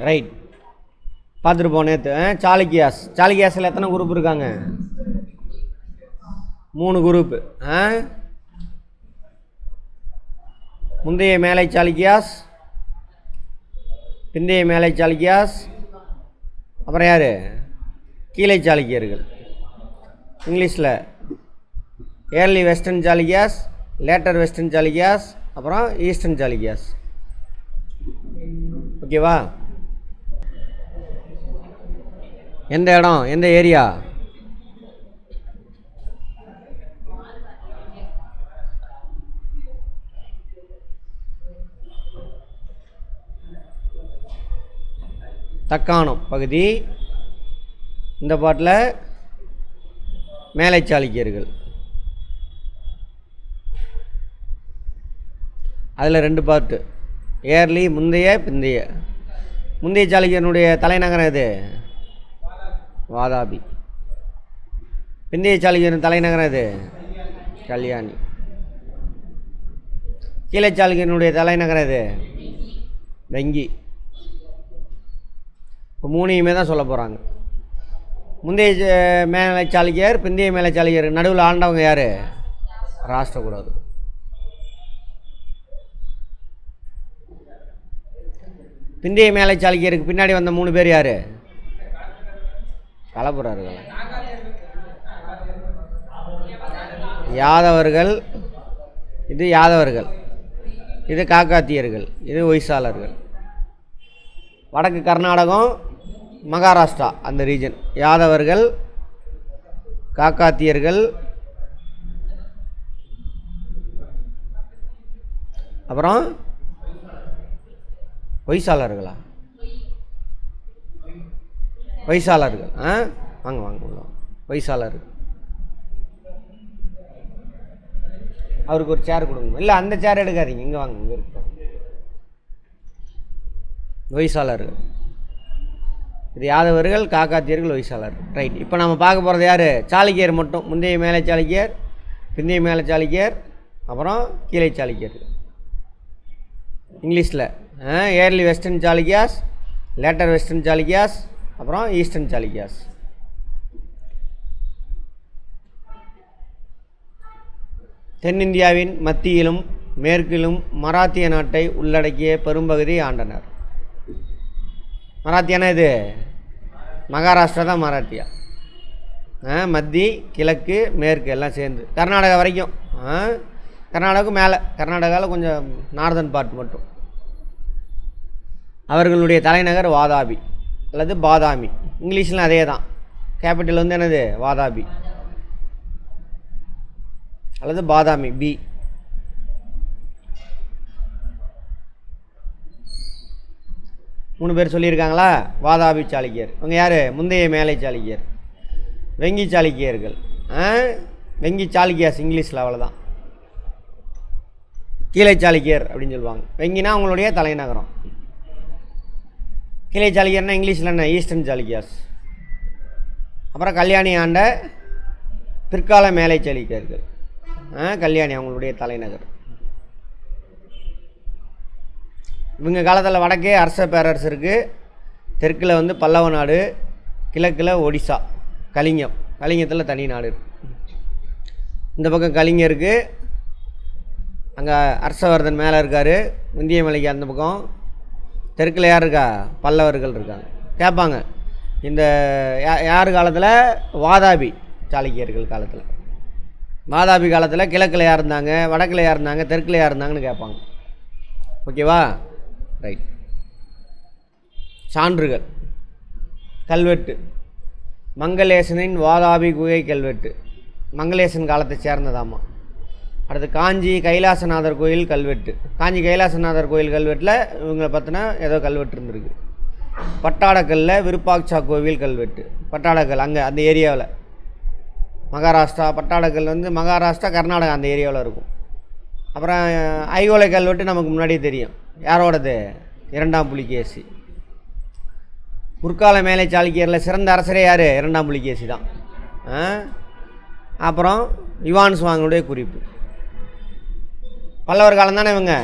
Right, பார்த்துருப்போம் நேற்று. சாளுக்கியாஸ். சாளுக்கியாஸில் எத்தனை குரூப் இருக்காங்க? 3 குரூப்பு. முந்தைய மேலை சாளுக்கியாஸ், பிந்தைய மேலை சாளுக்கியாஸ், அப்புறம் யார்? கீழே சாளுக்கியர்கள். இங்கிலீஷில் early western Chalukyas, later western Chalukyas, அப்புறம் ஈஸ்டர்ன் சாளுக்கியாஸ். ஓகேவா? எந்த இடம், எந்த ஏரியா? தக்காணம் பகுதி. இந்த பாட்டில் மேலை சாளுக்கியர்கள். அதில் 2 பாட்டு, ஏர்லி முந்தைய பிந்தைய. முந்தைய சாளுக்கியனுடைய தலைநகரம் எது? வாதாபி. பிந்தைய சாளுக்கியன் தலைநகரம் எது? கல்யாணி. கீழே சாளுக்கியனுடைய தலைநகரம் எது? வெங்கி. இப்போ 3யுமே தான் சொல்ல போகிறாங்க. முந்தைய மேலை சாளுக்கியர், பிந்தைய மேலை சாளுக்கியர். நடுவில் ஆண்டவங்க யார்? ராஷ்டிரகூடர். பிந்தைய மேலை சாளுக்கியருக்கு பின்னாடி வந்த 3 பேர் யார்? கலப்புறார்கள். யாதவர்கள், இது யாதவர்கள், இது காக்காத்தியர்கள், இது ஒய்சாளர்கள். வடக்கு கர்நாடகம், மகாராஷ்டிரா அந்த ரீஜன். யாதவர்கள், காக்காத்தியர்கள், அப்புறம் ஒய்சாளர்களா? வைசாளர்கள். வாங்க வாங்க. வைசாளர்கள். அவருக்கு ஒரு சேர் கொடுங்க. இல்லை, அந்த சேர் எடுக்காதீங்க, இங்கே வாங்க, இங்கே இருக்கு. வைசாளர்கள். இது யாதவர்கள், காக்காத்தியர்கள், வைசாளர்கள். ரைட். இப்போ நம்ம பார்க்க போகிறது யார்? சாளுக்கியர் மட்டும். முந்தைய மேலை சாளுக்கியர், பிந்தைய மேலை சாளுக்கியர், அப்புறம் கீழே சாளுக்கியர். இங்கிலீஷில் early western Chalukyas, later western Chalukyas, அப்புறம் ஈஸ்டர்ன் சாளுக்கியாஸ். தென்னிந்தியாவின் மத்தியிலும் மேற்கிலும் மராத்திய நாட்டை உள்ளடக்கிய பெரும்பகுதி ஆண்டனர். மராத்தியானா இது மகாராஷ்டிரா தான் மராத்தியா. மத்தி, கிழக்கு, மேற்கு எல்லாம் சேர்ந்து கர்நாடகா வரைக்கும். கர்நாடகாவுக்கு மேலே, கர்நாடகாவில் கொஞ்சம் நார்தன் பார்ட் மட்டும். அவர்களுடைய தலைநகர் வாதாபி அல்லது பாதாமி. இங்கிலீஷில் அதே தான். கேபிட்டல் வந்து என்னது? வாதாபி அல்லது பாதாமி, பி. மூணு பேர் சொல்லியிருக்காங்களா? வாதாபி சாளுக்கியர். இவங்க யார்? முந்தைய மேலை சாளுக்கியர். வெங்கி சாளுக்கியர்கள். வெங்கி சாளுக்கியாஸ் இங்கிலீஷில் அவ்வளோதான். கீழே சாளுக்கியர் அப்படின்னு சொல்லுவாங்க. வெங்கினா அவங்களுடைய தலைநகரம். கீழே சாளுக்கியர்னா இங்கிலீஷில் என்ன? ஈஸ்டர்ன் சாளுக்கியாஸ். அப்புறம் கல்யாணி ஆண்ட பிற்கால மேலை சாளுக்கியர்கள். கல்யாணி அவங்களுடைய தலைநகர். இவங்க காலத்தில் வடக்கே அரச பேரரசு இருக்குது. தெற்கில் வந்து பல்லவ நாடு, கிழக்கில் ஒடிசா, கலிங்கம். கலிங்கத்தில் தனி நாடு இருக்குது. இந்த பக்கம் கலிங்கம் இருக்குது. அங்கே அரசவர்தன் மேலே இருக்கார். இந்திய மலைக்கு அந்த பக்கம். தெற்கில் யார் இருக்கா? பல்லவர்கள் இருக்காங்க. கேட்பாங்க, இந்த யார் காலத்தில்? வாதாபி சாளுக்கியர்கள் காலத்தில். வாதாபி காலத்தில் கிழக்கில் யார் இருந்தாங்க, வடக்கில் யார் இருந்தாங்க, தெற்கில் யார் இருந்தாங்கன்னு கேட்பாங்க. ஓகேவா? ரைட். சான்றுகள். கல்வெட்டு. மங்களேசனின் வாதாபி குகை கல்வெட்டு. மங்களேசன் காலத்தை சேர்ந்ததாமா. அடுத்து காஞ்சி கைலாசநாதர் கோயில் கல்வெட்டு. காஞ்சி கைலாசநாதர் கோயில் கல்வெட்டில் இவங்களை பற்றினா ஏதோ கல்வெட்டு இருந்திருக்கு. பட்டாடக்கல்லில் விருப்பாட்சா கோவில் கல்வெட்டு. பட்டாடக்கல் அங்கே அந்த ஏரியாவில், மகாராஷ்டிரா. பட்டாடக்கல் வந்து மகாராஷ்டிரா, கர்நாடகா அந்த ஏரியாவில் இருக்கும். அப்புறம் ஐகோலை கல்வெட்டு நமக்கு முன்னாடியே தெரியும். யாரோடது? இரண்டாம் புலிகேசி. முற்கால மேலை சாளுக்கியரில் சிறந்த அரசரே யார்? இரண்டாம் புலிகேசி தான். அப்புறம் யுவான் சுவாங்கனுடைய குறிப்பு. பல்லவர் காலம் தானே இவங்க.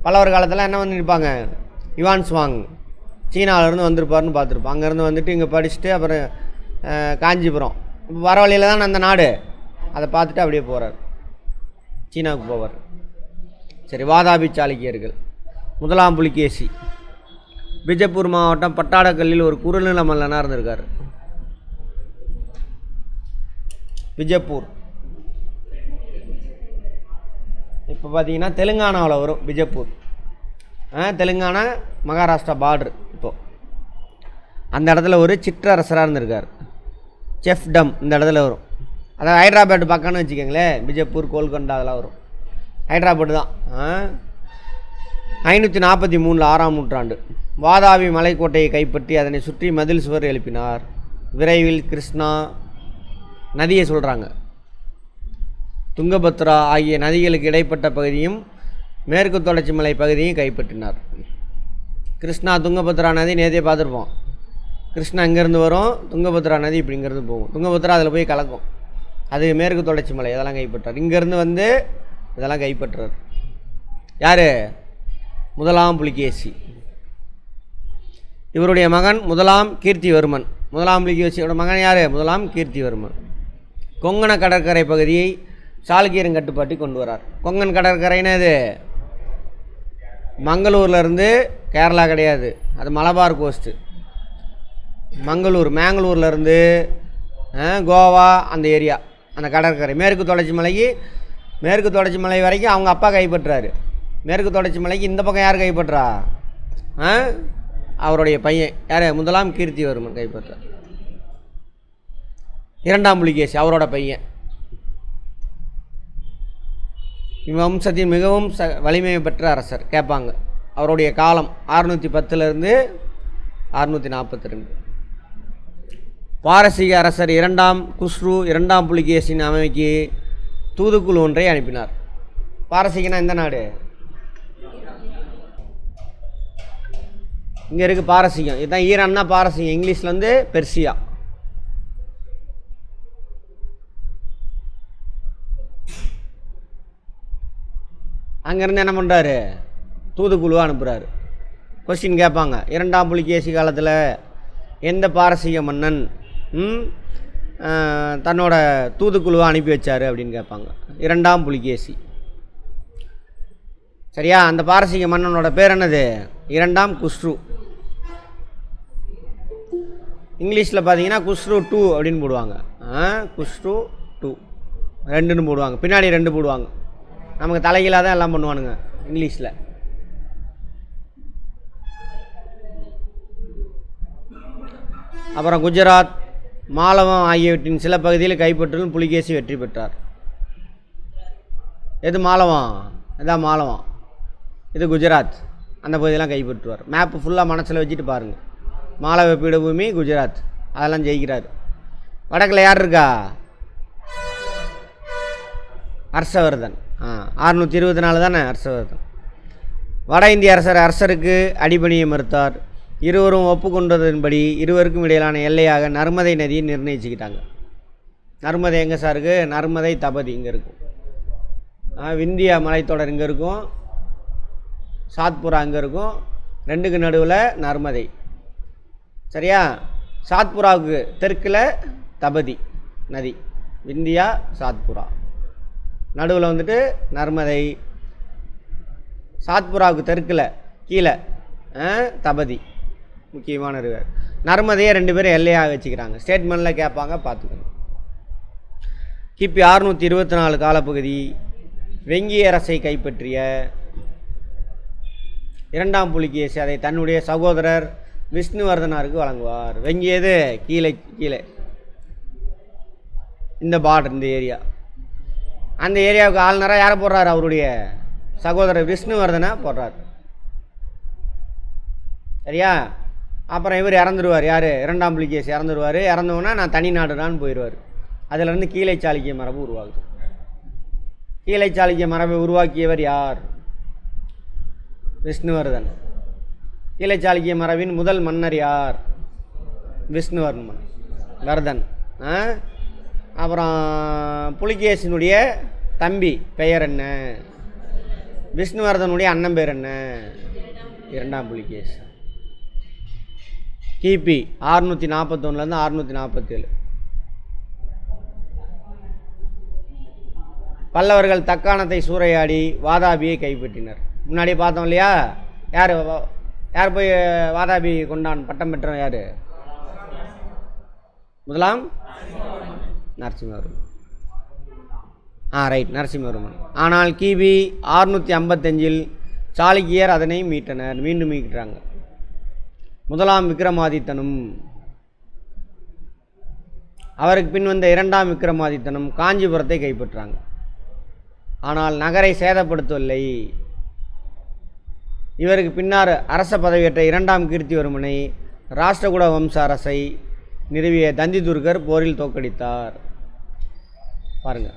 பல்லவர் காலத்தில் என்ன பண்ணியிருப்பாங்க? யுவான் சுவாங் சீனாவிலேருந்து வந்திருப்பாருன்னு பார்த்துருப்போம். அங்கேருந்து வந்துட்டு இங்கே படிச்சுட்டு அப்புறம் காஞ்சிபுரம் இப்போ வர வழியில் தான் அந்த நாடு, அதை பார்த்துட்டு அப்படியே போகிறார், சீனாவுக்கு போவார். சரி, வாதாபி சாளுக்கியர்கள். முதலாம் புலிகேசி பிஜப்பூர் மாவட்டம் பட்டாடக்கல்லில் ஒரு குறுநில மல்லனாக இருந்திருக்கார். பிஜப்பூர் இப்போ பார்த்தீங்கன்னா தெலுங்கானாவில் வரும். பிஜப்பூர் தெலுங்கானா மகாராஷ்டிரா பார்டர். இப்போது அந்த இடத்துல ஒரு சிற்றரசராக இருந்திருக்கார். செஃப்டம் இந்த இடத்துல வரும். அதாவது ஹைட்ராபாடு பக்கம்னு வச்சுக்கோங்களேன். பிஜப்பூர், கோல்கொண்டா அதெல்லாம் வரும். ஹைட்ராபாடு தான். 543 6ஆம் நூற்றாண்டு வாதாபி மலைக்கோட்டையை கைப்பற்றி அதனை சுற்றி மதில் சுவர் எழுப்பினார். விரைவில் கிருஷ்ணா நதியை சொல்கிறாங்க, துங்கபத்ரா ஆகிய நதிகளுக்கு இடைப்பட்ட பகுதியும் மேற்கு தொடர்ச்சி மலை பகுதியும் கைப்பற்றினார். கிருஷ்ணா துங்கபத்ரா நதி நேற்றே பார்த்துருப்போம். கிருஷ்ணா இங்கேருந்து வரும், துங்கபத்ரா நதி இப்படி இங்கேருந்து போகும். துங்கபத்ரா அதில் போய் கலக்கும். அது மேற்கு தொடர்ச்சி மலை, இதெல்லாம் கைப்பற்றார். இங்கேருந்து வந்து இதெல்லாம் கைப்பற்றார். யார்? முதலாம் புலிகேசி. இவருடைய மகன் முதலாம் கீர்த்திவர்மன். முதலாம் புலிகேசியோட மகன் யார்? முதலாம் கீர்த்திவர்மன். கொங்கண கடற்கரை பகுதியை சாளுக்கியரின் கட்டுப்பாட்டி கொண்டு வரார். கொங்கன் கடற்கரைன்னு அது மங்களூர்லேருந்து கேரளா கிடையாது, அது மலபார் கோஸ்ட்டு. மேங்களூர்லேருந்து கோவா அந்த ஏரியா, அந்த கடற்கரை மேற்கு தொடர்ச்சி மலை வரைக்கும் அவங்க அப்பா கைப்பற்றாரு. மேற்கு தொடர்ச்சி மலைக்கு இந்த பக்கம் யார் கைப்பற்றா? அவருடைய பையன் யார்? முதலாம் கீர்த்திவர்மன் கைப்பற்றார். இரண்டாம் புலிகேசி அவரோட பையன். வம்சத்தின் மிகவும் வலிமை பெற்ற அரசர் கேட்பாங்க. அவருடைய காலம் 610 642. பாரசீக அரசர் இரண்டாம் குஸ்ரு இரண்டாம் புலிகேசின் அமைக்கு தூதுக்குழு ஒன்றை அனுப்பினார். பாரசீகனா எந்த நாடு? இங்கே இருக்குது பாரசீகம். இதுதான் ஈரான்னா பாரசீகம், இங்கிலீஷில் வந்து பெர்சியா. அங்கேருந்து என்ன பண்ணுறாரு? தூதுக்குழுவாக அனுப்புகிறாரு. கொஸ்டின் கேட்பாங்க, இரண்டாம் புலிகேசி காலத்தில் எந்த பாரசீக மன்னன் தன்னோட தூதுக்குழுவாக அனுப்பி வச்சார் அப்படின்னு கேட்பாங்க. இரண்டாம் புலிகேசி. சரியா? அந்த பாரசீக மன்னனோட பேர் என்னது? இரண்டாம் குஸ்ரு. இங்கிலீஷில் பார்த்தீங்கன்னா குஸ்ரு 2 அப்படின்னு போடுவாங்க. குஸ்ரு 2 2ன்னு போடுவாங்க, பின்னாடி 2 போடுவாங்க. நமக்கு தலைகீழாக தான் எல்லாம் பண்ணுவானுங்க இங்கிலீஷில். அப்புறம் குஜராத், மாலவம் ஆகியவற்றின் சில பகுதியில் கைப்பற்றலும் புலிகேசி வெற்றி பெற்றார். எது மாலவம்? இதான் மாலவம். இது குஜராத். அந்த பகுதியெல்லாம் கைப்பற்றுவார். மேப்பு ஃபுல்லாக மனசில் வச்சுட்டு பாருங்கள். மாலவ பீடபூமி, குஜராத், அதெல்லாம் ஜெயிக்கிறார். வடக்கில் யார் இருக்கா? ஹர்ஷவர்தன். 624 தானே ஹர்ஷவர்தன். வட இந்திய அரசருக்கு அடிபணியை மறுத்தார். இருவரும் ஒப்புக்கொண்டதன்படி இருவருக்கும் இடையிலான எல்லையாக நர்மதை நதியை நிர்ணயிச்சுக்கிட்டாங்க. நர்மதை எங்கே சார் இருக்குது? நர்மதை தபதி இங்கே இருக்கும். விந்தியா மலைத்தொடர் இங்கே இருக்கும், சாத்புரா இங்கே இருக்கும், ரெண்டுக்கு நடுவில் நர்மதை. சரியா? சாத்புராவுக்கு தெற்கில் தபதி நதி, விந்தியா சாத்புரா. நடுவில் வந்துட்டு நர்மதை. சாத்புராவுக்கு தெற்கில் கீழே தபதி, முக்கியமான ரிவர். நர்மதையை 2 பேரும் எல்லையாக வச்சுக்கிறாங்க. ஸ்டேட்மெண்ட்டில் கேட்பாங்க, பார்த்துக்கணும். கிபி 624 காலப்பகுதி வெங்கிய அரசை கைப்பற்றிய இரண்டாம் புலிகேசி அதை தன்னுடைய சகோதரர் விஷ்ணுவர்தனாருக்கு வழங்குவார். வெங்கியது கீழே இந்த பார்டர், இந்த ஏரியா. அந்த ஏரியாவுக்கு ஆளுநராக யாரை போடுறாரு? அவருடைய சகோதரர் விஷ்ணுவர்தனை போடுறார். சரியா? அப்புறம் இவர் இறந்துருவார். யார்? இரண்டாம் புலிகேசி இறந்துருவார். இறந்தவுன்னா நான் தனி நாடுடான்னு போயிடுவார். அதிலேருந்து கீழை சாளுக்கிய மரபு உருவாகுது. கீழை சாளுக்கிய மரபை உருவாக்கியவர் யார்? விஷ்ணுவர்தன். கீழை சாளுக்கிய மரபின் முதல் மன்னர் யார்? விஷ்ணுவர்தன். அப்புறம் புலிகேசினுடைய தம்பி பெயர் என்ன? விஷ்ணுவர்தனுடைய அண்ணன் பேர் என்ன? இரண்டாம் புலிகேசி. கிபி 641 647. பல்லவர்கள் தக்காணத்தை சூறையாடி வாதாபியை கைப்பற்றினர். முன்னாடி பார்த்தோம் இல்லையா? யார் போய் வாதாபி கொண்டான் பட்டம் பெற்றவன் யார்? முதலாம் நரசிம்மவர்மன். ரைட், நரசிம்மவர்மன். ஆனால் கிபி 655 சாளுக்கியர் அதனை மீட்டனர். மீண்டும் மீட்கிறாங்க. முதலாம் விக்ரமாதித்தனும் அவருக்கு பின் வந்த இரண்டாம் விக்ரமாதித்தனும் காஞ்சிபுரத்தை கைப்பற்றாங்க. ஆனால் நகரை சேதப்படுத்தவில்லை. இவருக்கு பின்னர் அரச பதவியேற்ற இரண்டாம் கீர்த்திவர்மனை ராஷ்டிரகூட வம்ச அரசை நிறுவிய தந்திதுர்கர் போரில் தோற்கடித்தார். பாருங்க,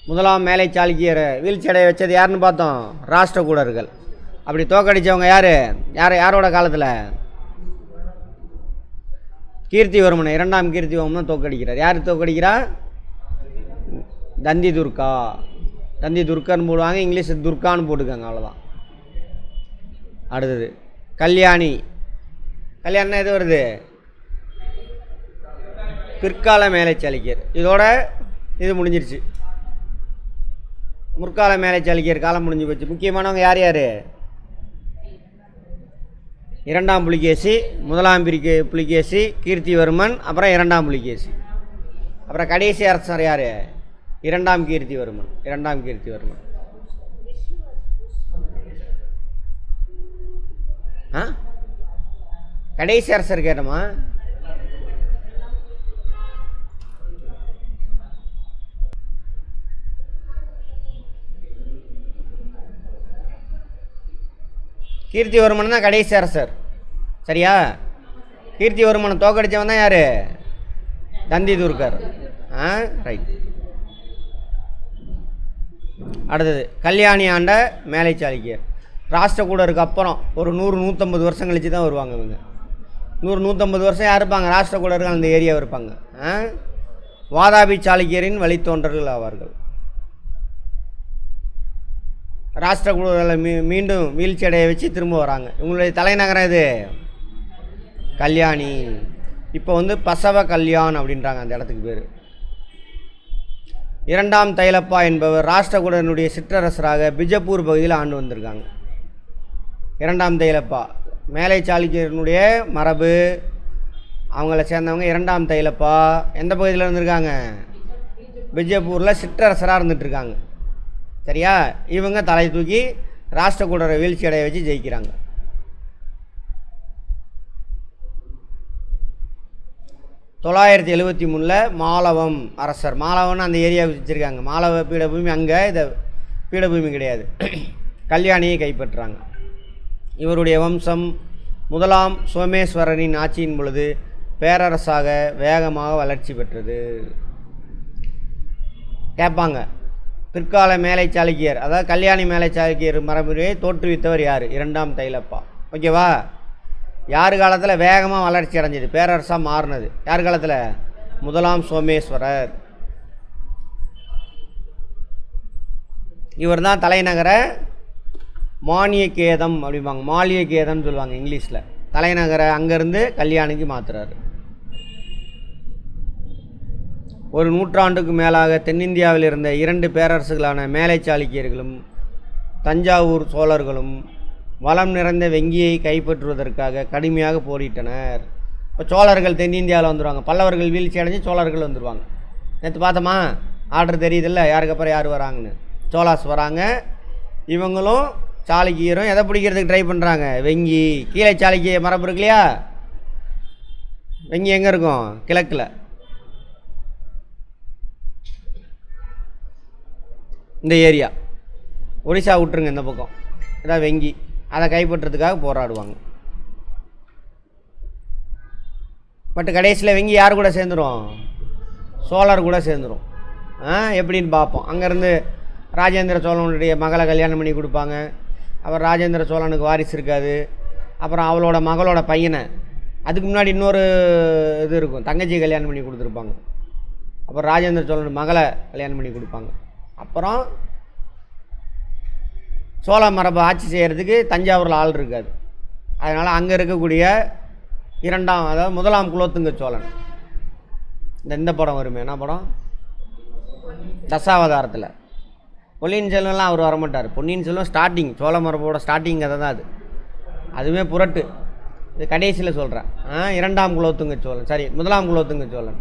முதலாம் மேலை சாளுக்கியரை வீழ்ச்சியடைய வச்சது யாருன்னு பார்த்தோம்? ராஷ்டிரகூடர்கள். அப்படி தோற்கடித்தவங்க யாரோட காலத்தில்? கீர்த்திவர்மனை, இரண்டாம் கீர்த்திவர்மன் தோற்கடிக்கிறார். யார் தோற்கடிக்கிறா? தந்தி துர்கா. தந்தி துர்கான்னு போடுவாங்க, இங்கிலீஷ் துர்கான்னு போட்டுக்காங்க, அவ்வளோதான். அடுத்தது கல்யாணி. கல்யாணம்னா எது வருது? பிற்கால மேலை சாளுக்கியர். இதோட இது முடிஞ்சிருச்சு. முற்கால மேலை சாளுக்கியர் காலம் முடிஞ்சு போச்சு. முக்கியமானவங்க யார் யார்? இரண்டாம் புலிகேசி, முதலாம் புலிகேசி, கீர்த்திவர்மன், அப்புறம் இரண்டாம் புலிகேசி. அப்புறம் கடைசி அரசர் யார்? இரண்டாம் கீர்த்திவர்மன். இரண்டாம் கீர்த்திவர்மன். கடைசி அரசர் கேட்டோமா? கீர்த்திவர்மன் தான் கடைசி அரசர், சரியா? கீர்த்திவர்மனை தோக்கடிச்சவன் தான் யார்? தந்தி துர்கர். ரைட். அடுத்தது கல்யாணி ஆண்ட மேலை சாளுக்கியர். ராஷ்டிரகூடருக்கு அப்புறம் ஒரு 100-150 வருஷம் கழிச்சு தான் வருவாங்க இவங்க. 100-150 வருஷம் யார் இருப்பாங்க? ராஷ்டிரகூடர்கள் அந்த ஏரியாவில் இருப்பாங்க. வாதாபி சாளுக்கியரின் வழித்தோன்றர்கள் ஆவார்கள். ராஷ்டிரகூடர்களை மீண்டும் வீழ்ச்சி அடைய வச்சு திரும்ப வராங்க. இவங்களுடைய தலைநகரம் இது கல்யாணி. இப்போ பசவ கல்யாண் அப்படின்றாங்க அந்த இடத்துக்கு பேர். இரண்டாம் தைலப்பா என்பவர் ராஷ்டிரகூடனுடைய சிற்றரசராக பிஜப்பூர் பகுதியில் ஆண்டு வந்திருக்காங்க. இரண்டாம் தைலப்பா மேலை சாளுக்கியனுடைய மரபு, அவங்கள சேர்ந்தவங்க. இரண்டாம் தைலப்பா எந்த பகுதியில் இருந்திருக்காங்க? பிஜப்பூரில் சிற்றரசராக இருந்துகிட்ருக்காங்க, சரியா? இவங்க தலை தூக்கி ராஷ்டிரகூடரை வீழ்ச்சி அடைய வச்சு ஜெயிக்கிறாங்க. மாலவம் அரசர். மாலவன் அந்த ஏரியாவை வச்சுருக்காங்க. மாலவ பீடபூமி அங்கே, இதை பீடபூமி கிடையாது. கல்யாணியை கைப்பற்றுறாங்க. இவருடைய வம்சம் முதலாம் சோமேஸ்வரனின் ஆட்சியின் பொழுது பேரரசாக வேகமாக வளர்ச்சி பெற்றது. கேட்பாங்க, பிற்கால மேலை சாளுக்கியர், அதாவது கல்யாணி மேலை சாளுக்கியர் மரபுரையை தோற்றுவித்தவர் யார்? இரண்டாம் தைலப்பா. ஓகேவா? யார் காலத்தில் வேகமாக வளர்ச்சி அடைஞ்சது, பேரரசாக மாறினது? யார் காலத்தில்? முதலாம் சோமேஸ்வரர். இவர் தான் தலைநகரை மானியகேதம் அப்படிம்பாங்க, மாலியகேதம் சொல்லுவாங்க இங்கிலீஷில். தலைநகரை அங்கேருந்து கல்யாணிக்கு மாற்றுறாரு. ஒரு நூற்றாண்டுக்கு மேலாக தென்னிந்தியாவில் இருந்த 2 பேரரசுகளான மேலை சாளுக்கியர்களும் தஞ்சாவூர் சோழர்களும் வளம் நிறைந்த வெங்கியை கைப்பற்றுவதற்காக கடுமையாக போரிட்டனர். இப்போ சோழர்கள் தென்னிந்தியாவில் வந்துடுவாங்க, பல்லவர்கள் வீழ்ச்சி அடைஞ்சு சோழர்கள் வந்துடுவாங்க. நேற்று பார்த்தோமா? ஆர்டர் தெரியுதில்ல, யாருக்கு அப்புறம் யார் வராங்கன்னு. சோழாஸ் வராங்க, இவங்களும் சாளுக்கியரும் எதை பிடிக்கிறதுக்கு ட்ரை பண்ணுறாங்க? வெங்கி. கீழே சாளுக்கிய மரபு இருக்கு இல்லையா? வெங்கி எங்கே இருக்கும்? கிழக்கில். இந்த ஏரியா ஒடிசா விட்டுருங்க, இந்த பக்கம் இதான் வெங்கி. அதை கைப்பற்றதுக்காக போராடுவாங்க. பட் கடைசியில் வெங்கி யார் கூட சேர்ந்துடும்? சோழர் கூட சேர்ந்துடும். எப்படின்னு பார்ப்போம். அங்கேருந்து ராஜேந்திர சோழனுடைய மகளை கல்யாணம் பண்ணி கொடுப்பாங்க. அப்புறம் ராஜேந்திர சோழனுக்கு வாரிசு இருக்காது. அப்புறம் அவளோட மகளோட பையனை, அதுக்கு முன்னாடி இன்னொரு இது இருக்கும், தங்கச்சி கல்யாணம் பண்ணி கொடுத்துருப்பாங்க. அப்புறம் ராஜேந்திர சோழன் மகளை கல்யாணம் பண்ணி கொடுப்பாங்க. அப்புறம் சோழ மரபை ஆட்சி செய்கிறதுக்கு தஞ்சாவூரில் ஆள் இருக்காது. அதனால் அங்கே இருக்கக்கூடிய இரண்டாம், அதாவது முதலாம் குலோத்துங்க சோழன். இந்த படம் வருமே, என்ன படம்? தசாவதாரத்தில். பொன்னியின் செல்வன்லாம் அவர் வரமாட்டார். பொன்னியின் செல்வன் ஸ்டார்டிங், சோழ மரபோட ஸ்டார்டிங் கதை தான் அது. அதுவுமே புரட்டு. இது கடைசியில் சொல்கிறேன். இரண்டாம் குலோத்துங்க சோழன், சரி முதலாம் குலோத்துங்க சோழன்.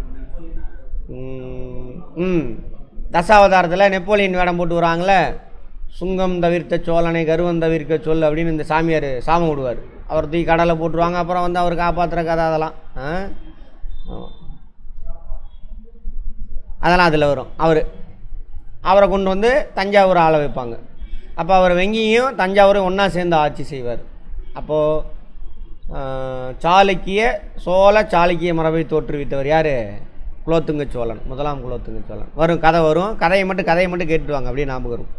தசாவதாரத்தில் நெப்போலியன் வேடம் போட்டு வராங்களே, சுங்கம் தவிர்த்த சோழனை கருவம் தவிர்க்க சொல் அப்படின்னு இந்த சாமியார் சாமம் விடுவார். அவர் தூக்கி கடலை போட்டுருவாங்க. அப்புறம் வந்து அவர் காப்பாற்றுற கதை அதெல்லாம் அதில் வரும். அவரை கொண்டு வந்து தஞ்சாவூர் ஆள வைப்பாங்க. அப்போ அவர் வெங்கியும் தஞ்சாவூரும் ஒன்றா சேர்ந்து ஆட்சி செய்வார். அப்போது சாளுக்கிய சோழ சாளுக்கிய மரபை தோற்றுவித்தவர் யார்? குலோத்துங்க சோழன், முதலாம் குலோத்துங்க சோழன். வரும் கதை வரும். கதையை மட்டும் கேட்டுவாங்க, அப்படியே ஞாபகம் வரும்.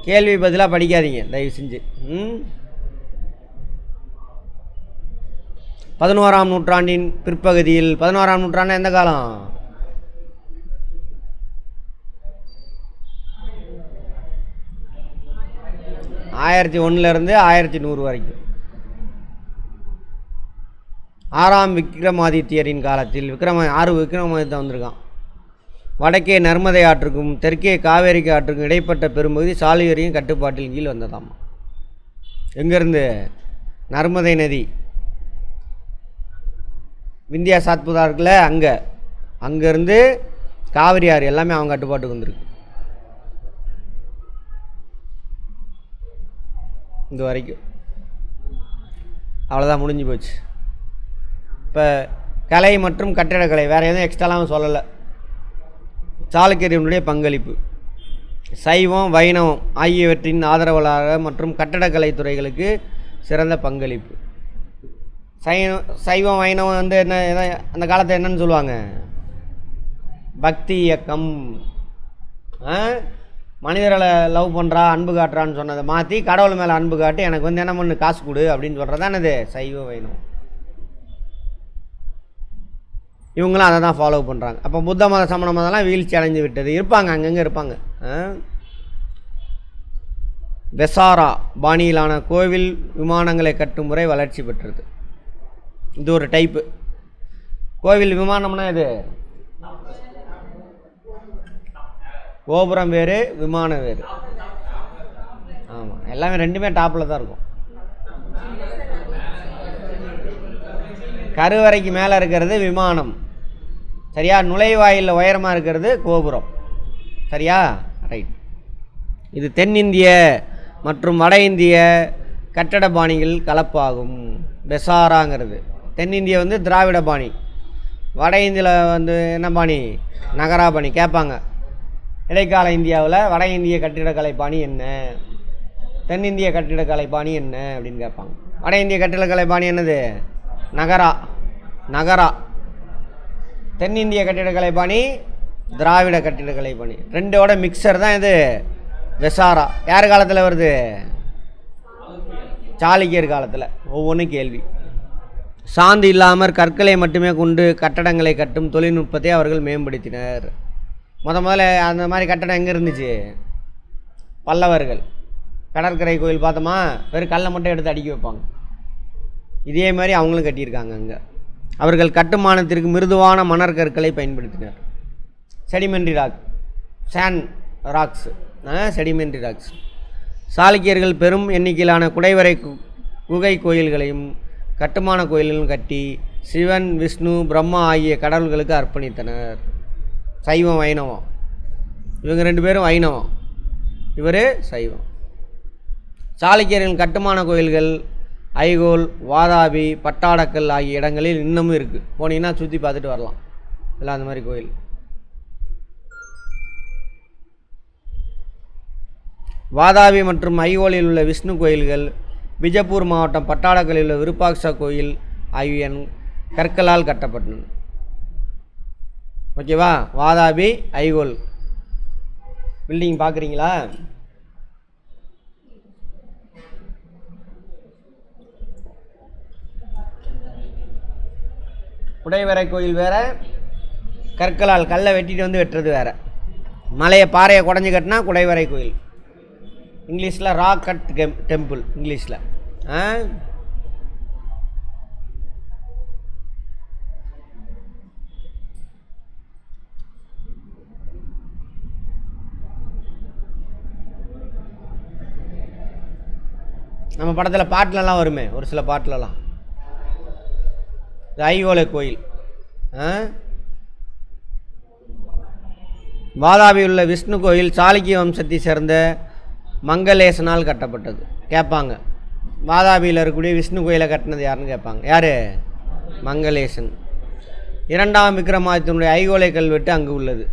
கேள்வி பதிலாக படிக்காதீங்க தயவு செஞ்சு. 11ஆம் நூற்றாண்டின் பிற்பகுதியில், 11ஆம் நூற்றாண்டு எந்த காலம்? ஆயிரத்தி 1லேருந்து 1100 வரைக்கும். 6ஆம் விக்ரமாதித்யரின் காலத்தில், விக்ரமாதித்யன் வந்திருக்கான். வடக்கே நர்மதை ஆற்றுக்கும் தெற்கே காவேரிக்கு ஆற்றுக்கும் இடைப்பட்ட பெரும்பகுதி சாளுக்கியரின் கட்டுப்பாட்டில் கீழ் வந்ததாமா. எங்கேருந்து? நர்மதை நதி விந்தியா சாத்புதா இருக்குல்ல, அங்கேருந்து காவிரி ஆறு எல்லாமே அவங்க கட்டுப்பாட்டுக்கு வந்துருக்கு. இந்த வரைக்கும் அவ்வளோதான், முடிஞ்சு போச்சு. இப்போ கலை மற்றும் கட்டிடக்கலை வேறு எதுவும் எக்ஸ்ட்ராலாம் சொல்லலை. சாளுக்கியர்களுடைய பங்களிப்பு சைவம் வைணவம் ஆகியவற்றின் ஆதரவாளராக மற்றும் கட்டடக்கலை துறைகளுக்கு சிறந்த பங்களிப்பு. சைவம் வைணவம் வந்து என்ன, அந்த காலத்தில் என்னன்னு சொல்லுவாங்க? பக்தி இயக்கம். மனிதர்களை லவ் பண்ணுறா, அன்பு காட்டுறான்னு சொன்னதை மாற்றி கடவுள் மேலே அன்பு காட்டி எனக்கு வந்து என்ன பண்ணு, காசு கொடு அப்படின்னு சொல்கிறது தான் இது சைவ வைணவம். இவங்களும் அதை தான் ஃபாலோ பண்ணுறாங்க. அப்போ புத்த மத சமண மதம்லாம் வீழ்ச்சி அடைஞ்சு விட்டது. இருப்பாங்க, அங்கங்கே இருப்பாங்க. வெசாரா பாணியிலான கோவில் விமானங்களை கட்டும் முறை வளர்ச்சி பெற்றது. இது ஒரு டைப்பு. கோவில் விமானம்னா இது கோபுரம் வேறு, விமானம் வேறு. ஆமாம், எல்லாமே ரெண்டுமே டாப்பில் தான் இருக்கும். கருவறைக்கு மேலே இருக்கிறது விமானம், சரியா? நுழைவாயிலில் உயரமாக இருக்கிறது கோபுரம், சரியா? ரைட். இது தென்னிந்திய மற்றும் வட இந்திய கட்டட பாணிகள் கலப்பாகும். பெசாராங்கிறது தென்னிந்திய வந்து திராவிட பாணி, வட இந்தியில் வந்து என்ன பாணி? நகரா பாணி. கேட்பாங்க, இடைக்கால இந்தியாவில் வட இந்திய கட்டிடக்கலை பாணி என்ன, தென்னிந்திய கட்டிடக்கலை பாணி என்ன அப்படின்னு கேட்பாங்க. வட இந்திய கட்டிடக்கலை பாணி என்னது? நகரா. தென்னிந்திய கட்டிடக்கலை பாணி திராவிட கட்டிடக்கலை பாணி. ரெண்டோட மிக்சர் தான் இது வெசாரா. யார் காலத்தில் வருது? சாளுக்கியர் காலத்தில். ஒவ்வொன்றும் கேள்வி. சாந்து இல்லாமல் கற்களை மட்டுமே கொண்டு கட்டடங்களை கட்டும் தொழில்நுட்பத்தை அவர்கள் மேம்படுத்தினர். முதல்ல அந்த மாதிரி கட்டடம் எங்கே இருந்துச்சு? பல்லவர்கள். கடற்கரை கோயில் பார்த்தோமா, வெறும் கல்லை மட்டும் எடுத்து அடுக்கி வைப்பாங்க. இதே மாதிரி அவங்களும் கட்டியிருக்காங்க. அங்கே அவர்கள் கட்டுமானத்திற்கு மிருதுவான மணற்கற்களை பயன்படுத்தினர். Sedimentary rock, sand rocks, sedimentary rocks. சாளுக்கியர்கள் பெரும் எண்ணிக்கையிலான குடைவரை குகை கோயில்களையும் கட்டுமான கோயில்களும் கட்டி சிவன், விஷ்ணு, பிரம்மா ஆகிய கடவுள்களுக்கு அர்ப்பணித்தனர். சைவம் வைணவம். இவங்க ரெண்டு பேரும் வைணவம், இவர் சைவம். சாளுக்கியர்களின் கட்டுமான கோயில்கள் ஐகோல், வாதாபி, பட்டாடக்கல் ஆகிய இடங்களில் இன்னமும் இருக்குது. போனீங்கன்னா சுற்றி பார்த்துட்டு வரலாம். இல்லை அந்த மாதிரி கோயில். வாதாபி மற்றும் ஐகோலில் உள்ள விஷ்ணு கோயில்கள், பிஜப்பூர் மாவட்டம் பட்டாடக்கலில் உள்ள விருப்பாக்ஷா கோயில் ஆகிய கற்களால் கட்டப்பட்டன. ஓகேவா? வாதாபி, ஐகோல் பில்டிங் பார்க்குறீங்களா? குடைவரை கோயில் வேறு, கற்களால் கல்லை வெட்டிட்டு வந்து வெட்டுறது வேறு. மலையை பாறையை குடஞ்சி கட்டினா குடைவரை கோயில். இங்கிலீஷில் ராக் கட் டெம்பிள் இங்கிலீஷில். நம்ம படத்தில் பாட்டிலலாம் வருமே, ஒரு சில பாட்டிலலாம். ஐஹோலை கோயில் வாதாபியில் உள்ள விஷ்ணு கோயில் சாளுக்கிய வம்சத்தை சேர்ந்த மங்களேசனால் கட்டப்பட்டது. கேட்பாங்க, வாதாபியில் இருக்கக்கூடிய விஷ்ணு கோயிலை கட்டினது யாருன்னு கேட்பாங்க. யார்? மங்களேசன். 2ஆம் விக்ரமாதித்தனுடைய ஐஹோலை கல்வெட்டு அங்கு உள்ளது.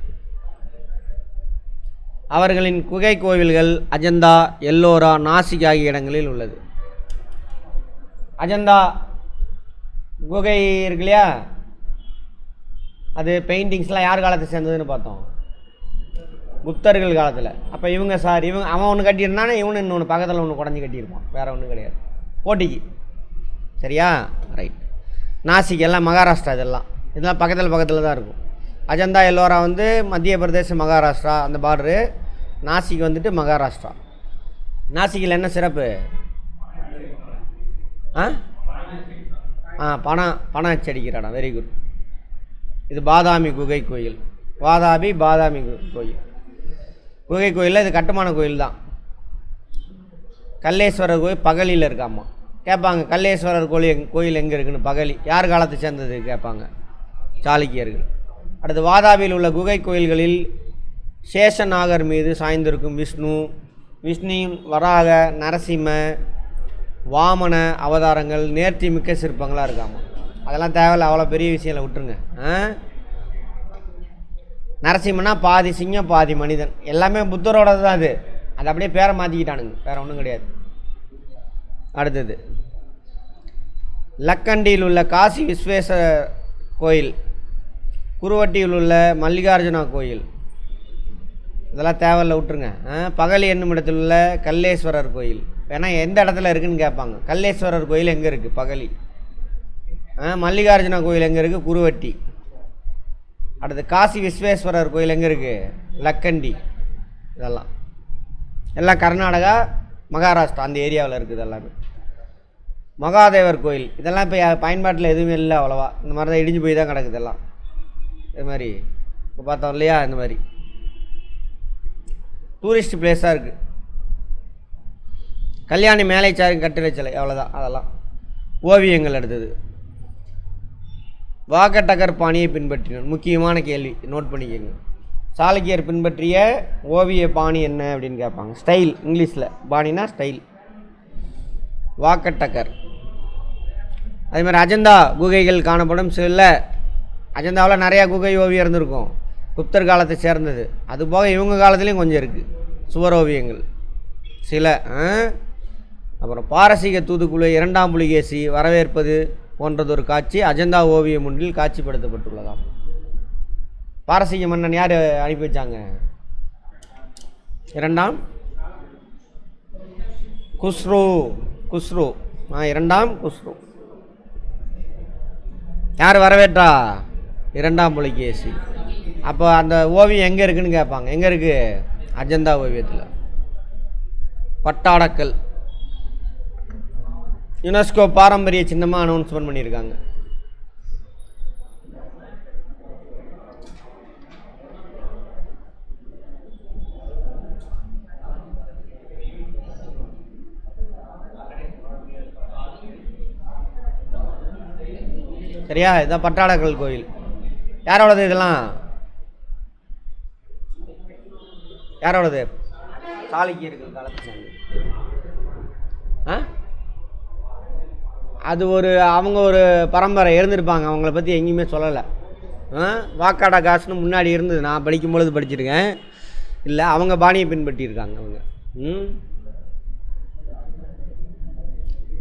அவர்களின் குகை கோவில்கள் அஜந்தா, எல்லோரா, நாசிக் ஆகிய இடங்களில் உள்ளது. அஜந்தா குகை இருக்கு இல்லையா, அது பெயிண்டிங்ஸ்லாம் யார் காலத்தை சேர்ந்ததுன்னு பார்த்தோம், குப்தர்கள் காலத்தில். அப்போ இவங்க அவன் ஒன்று கட்டியிருந்தானே, இவனு இன்னொன்று பக்கத்தில் ஒன்று குடஞ்சி கட்டியிருப்பான், வேறு ஒன்றும் கிடையாது, போட்டிக்கு. சரியா? ரைட். நாசிக் எல்லாம் மகாராஷ்டிரா, இதெல்லாம் பக்கத்தில் தான் இருக்கும். அஜந்தா எல்லோரா வந்து மத்திய பிரதேச மகாராஷ்டிரா அந்த பார்டரு. நாசிக் வந்துட்டு மகாராஷ்டிரா. நாசிக்கில் என்ன சிறப்பு? பணம் அச்சடிக்கிற இடம். Very good. இது பாதாமி குகை கோயில். பாதாமி கோயில் குகை கோயிலில் இது கட்டுமான கோயில் தான். கல்லேஸ்வரர் கோயில் பகலியில் இருக்காமா. கேட்பாங்க, கல்லேஸ்வரர் கோயில் எங்கே இருக்குன்னு. பகலி யார் காலத்தை சேர்ந்தது கேட்பாங்க, சாளுக்கியர்கள். அடுத்து வாதாபியில் உள்ள குகை கோயில்களில் சேஷநாகர் மீது சாய்ந்திருக்கும் விஷ்ணுவின் வராக, நரசிம்ம, வாமன அவதாரங்கள் நேர்த்தி மிக்க சிற்பங்களாக இருக்காமா. அதெல்லாம் தேவையில்ல, அவ்வளோ பெரிய விஷயம் விட்டுருங்க. நரசிம்மனா பாதி சிங்கம் பாதி மனிதன், எல்லாமே புத்தரோடது தான். அது அப்படியே பேரை மாற்றிக்கிட்டானுங்க, வேறு ஒன்றும் கிடையாது. அடுத்தது லக்கண்டியில் உள்ள காசி விஸ்வேஸ்வர கோயில், குருவட்டியில் உள்ள மல்லிகார்ஜுனா கோயில், இதெல்லாம் தேவையில்ல விட்டுருங்க. பகலி என்னும் இடத்தில் உள்ள கல்லேஸ்வரர் கோயில். ஏன்னா எந்த இடத்துல இருக்குதுன்னு கேட்பாங்க. கல்லேஸ்வரர் கோயில் எங்கே இருக்குது? பகலி. மல்லிகார்ஜுனா கோயில் எங்கே இருக்குது? குருவட்டி. அடுத்து காசி விஸ்வேஸ்வரர் கோயில் எங்கே இருக்குது? லக்கண்டி. எல்லாம் கர்நாடகா, மகாராஷ்டிரா அந்த ஏரியாவில் இருக்குது எல்லாமே. மகாதேவர் கோயில், இதெல்லாம் இப்போ பயன்பாட்டில் எதுவுமே இல்லை அவ்வளோவா. இந்த மாதிரி தான் இடிஞ்சு போய் தான் கிடக்குது எல்லாம். இது மாதிரி இப்போ பார்த்தோம் இல்லையா, இந்த மாதிரி டூரிஸ்ட் பிளேஸாக இருக்குது. கல்யாணி மேலைச்சாரி கட்டிட சிலை, அவ்வளோதான். அதெல்லாம் ஓவியங்கள். அடுத்தது வாக்கட்டகர் பாணியை பின்பற்றினார். முக்கியமான கேள்வி, நோட் பண்ணிக்கோங்க. சாளுக்கியர் பின்பற்றிய ஓவிய பாணி என்ன அப்படின்னு கேட்பாங்க. ஸ்டைல், இங்கிலீஷில் பாணினா ஸ்டைல். வாக்கட்டகர். அதே மாதிரி அஜந்தா குகைகள் காணப்படும். சில அஜந்தாவில் நிறையா குகை ஓவியம் இருந்திருக்கும், குப்தர் காலத்தை சேர்ந்தது. அதுபோக இவங்க காலத்துலேயும் கொஞ்சம் இருக்குது சுவர் ஓவியங்கள் சில. அப்புறம் பாரசீக தூதுக்குழு 2ஆம் புலிகேசி வரவேற்பது போன்றதொரு காட்சி அஜந்தா ஓவியம் ஒன்றில் காட்சிப்படுத்தப்பட்டுள்ளதாம். பாரசீக மன்னன் யார் அனுப்பி வச்சாங்க? 2ஆம் குஸ்ரு. 2ஆம் குஸ்ரு. யார் வரவேற்றா? 2ஆம் புலிகேசி. அப்போ அந்த ஓவியம் எங்கே இருக்குதுன்னு கேட்பாங்க. எங்கே இருக்குது? அஜந்தா ஓவியத்தில். பட்டாடக்கல் யுனெஸ்கோ பாரம்பரிய சின்னமாக அனௌன்ஸ்மெண்ட் பண்ணியிருக்காங்க. சரியா? இதான் பட்டாடக்கல் கோயில். யாரோடது இதெல்லாம்? யாரோடது? சாளுக்கியர்கள் காலத்தை சேர்ந்து. அது அவங்க ஒரு பரம்பரை இருந்திருப்பாங்க, அவங்கள பற்றி எங்கேயுமே சொல்லலை. வாக்காடா காசுன்னு முன்னாடி இருந்தது, நான் படிக்கும்பொழுது படிச்சிருக்கேன். இல்லை, அவங்க பாணியை பின்பற்றியிருக்காங்க அவங்க.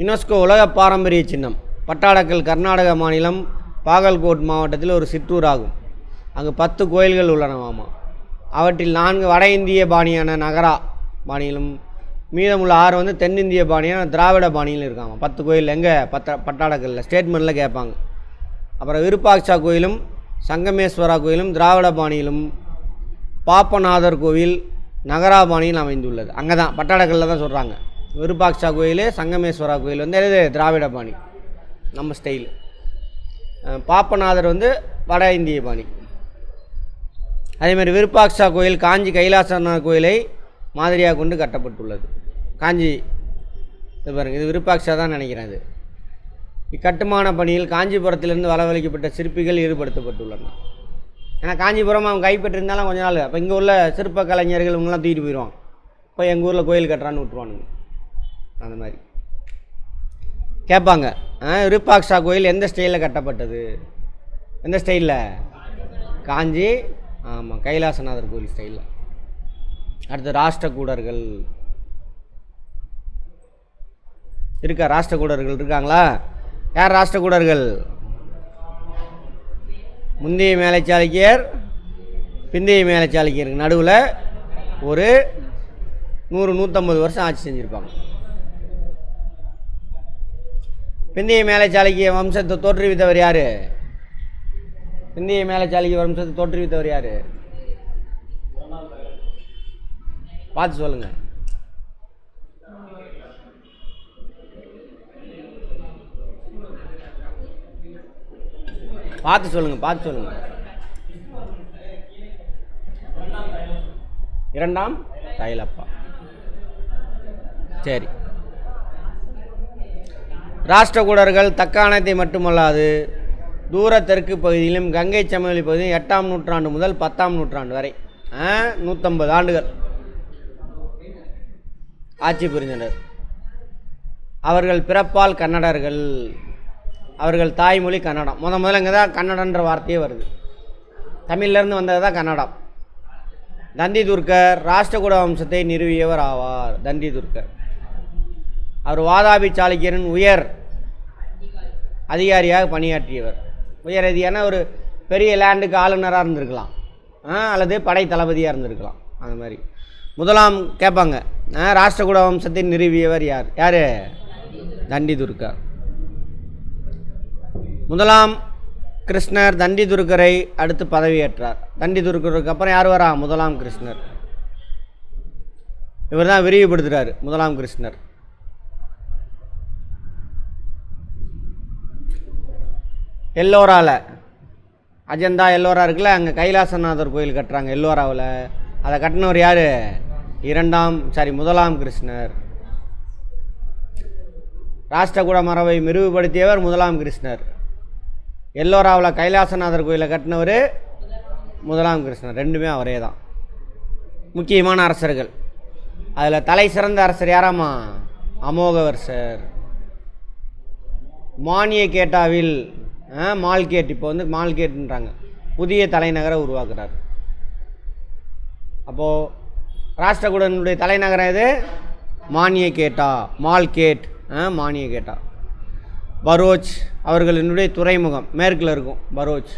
யுனெஸ்கோ உலக பாரம்பரிய சின்னம். பட்டாடக்கல் கர்நாடக மாநிலம் பாகல்கோட் மாவட்டத்தில் ஒரு சிற்றூர் ஆகும். அங்கு 10 கோயில்கள் உள்ளனவாமா. அவற்றில் 4 வட இந்திய பாணியான நகரா பாணியிலும் மீதமுள்ள 6 தென்னிந்திய பாணியான திராவிட பாணியில் இருக்காங்க. 10 கோயில் எங்கே? பட்டாடக்கல்ல. ஸ்டேட்மெண்ட்டில் கேட்பாங்க. அப்புறம் விருப்பாட்சா கோயிலும் சங்கமேஸ்வரா கோயிலும் திராவிட பாணியிலும், பாப்பநாதர் கோவில் நகரா பாணியில் அமைந்துள்ளது. அங்கே தான் பட்டாடக்கல்ல தான் சொல்கிறாங்க. விருப்பாக்ஷா கோயில், சங்கமேஸ்வரா கோயில் வந்து எது திராவிட பாணி நம்ம ஸ்டைல். பாப்பநாதர் வந்து வட இந்திய பாணி. அதேமாதிரி விருப்பாக்ஷா கோயில் காஞ்சி கைலாசநாதர் கோயிலை மாதிரியாக கொண்டு கட்டப்பட்டுள்ளது. காஞ்சி இது பாருங்கள், இது விருப்பாக்ஷா தான் நினைக்கிறேன். இது இக்கட்டுமான பணியில் காஞ்சிபுரத்திலிருந்து வரவழைக்கப்பட்ட சிற்பிகள் ஈடுபடுத்தப்பட்டுள்ளன. ஏன்னா காஞ்சிபுரம் அவங்க கைப்பற்றிருந்தாலும் கொஞ்ச நாள், அப்போ இங்கே உள்ள சிற்ப கலைஞர்கள் இவங்கெல்லாம் தூக்கிட்டு போயிடுவாங்க. இப்போ எங்கள் ஊரில் கோயில் கட்டுறான்னு விட்டுருவானுங்க. அந்த மாதிரி கேட்பாங்க. விருப்பாக்ஷா கோயில் எந்த ஸ்டைலில் கட்டப்பட்டது? எந்த ஸ்டைலில்? காஞ்சி, ஆமாம், கைலாசநாதர் கோயில் ஸ்டைலில். அடுத்து ராஷ்டிரகூடர்கள் இருக்கா? ராஷ்டிரகூடர்கள் இருக்காங்களா? யார் ராஷ்டிரகூடர்கள்? முந்தைய மேலை சாளுக்கியர், பிந்தைய மேலை சாளுக்கியருக்கு நடுவில் ஒரு 100-150 வருஷம் ஆட்சி செஞ்சுருப்பாங்க. பிந்தைய மேலை சாளுக்கிய வம்சத்தை தோற்றுவித்தவர் யார்? பிந்தைய மேலை சாளுக்கிய வம்சத்தை தோற்றுவித்தவர் யார்? பார்த்து சொல்லுங்கள். பார்த்து சொல்லுங்கள். இரண்டாம் தைலப்பா. சரி. ராஷ்டிரகூடர்கள் தக்காணத்தை மட்டுமல்லாது தூர தெற்கு பகுதியிலும் கங்கை சமவெளி பகுதியும் 8ஆம் நூற்றாண்டு முதல் 10ஆம் நூற்றாண்டு வரை 150 ஆண்டுகள் ஆட்சி புரிந்தனர். அவர்கள் பிறப்பால் கன்னடர்கள். அவர்கள் தாய்மொழி கன்னடம். முதல்ல இங்கே தான் கன்னடன்ற வார்த்தையே வருது. தமிழ்லேருந்து வந்தது தான் கன்னடம். தந்தி துர்க்கர் ராஷ்டிரகூட வம்சத்தை நிறுவியவர் ஆவார். தந்தி துர்க்கர் அவர் வாதாபி சாளுக்கியரின் உயர் அதிகாரியாக பணியாற்றியவர். உயர் அதிகாரினா ஒரு பெரிய லேண்டுக்கு ஆளுநராக இருந்திருக்கலாம், அல்லது படை தளபதியாக இருந்திருக்கலாம். அந்த மாதிரி முதலாம் கேட்பாங்க. ராஷ்டிரகூட வம்சத்தை நிறுவியவர் யார்? யார்? தண்டி துர்க்கர். முதலாம் கிருஷ்ணர் தண்டி துர்க்கரை அடுத்து பதவியேற்றார். தண்டி துர்க்கருக்கு அப்புறம் யார் வரா? முதலாம் கிருஷ்ணர். இவர் தான் விரிவுபடுத்துகிறார். முதலாம் கிருஷ்ணர் எல்லோராவில், அஜந்தா எல்லோரா இருக்குல்ல, அங்கே கைலாசநாதர் கோயில் கட்டுறாங்க எல்லோராவில். அதை கட்டினவர் யார்? முதலாம் கிருஷ்ணர். ராஷ்டிரகூட மரபை விரிவுபடுத்தியவர் முதலாம் கிருஷ்ணர். எல்லோராவில் கைலாசநாதர் கோயிலை கட்டினவர் முதலாம் கிருஷ்ணர். ரெண்டுமே அவரே தான். முக்கியமான அரசர்கள். அதில் தலை சிறந்த அரசர் யாராமா? அமோகவர்சர். மானிய கேட்டாவில் மால்கேட், இப்போ வந்து மால்கேட்ன்றாங்க, புதிய தலைநகரை உருவாக்குறார். அப்போது ராஷ்டிரகூடனுடைய தலைநகரம் எது? மானிய கேட்டா, மால்கேட், மானிய கேட்டா. பரோச் அவர்களினுடைய துறைமுகம் மேற்கில் இருக்கும். பரோச்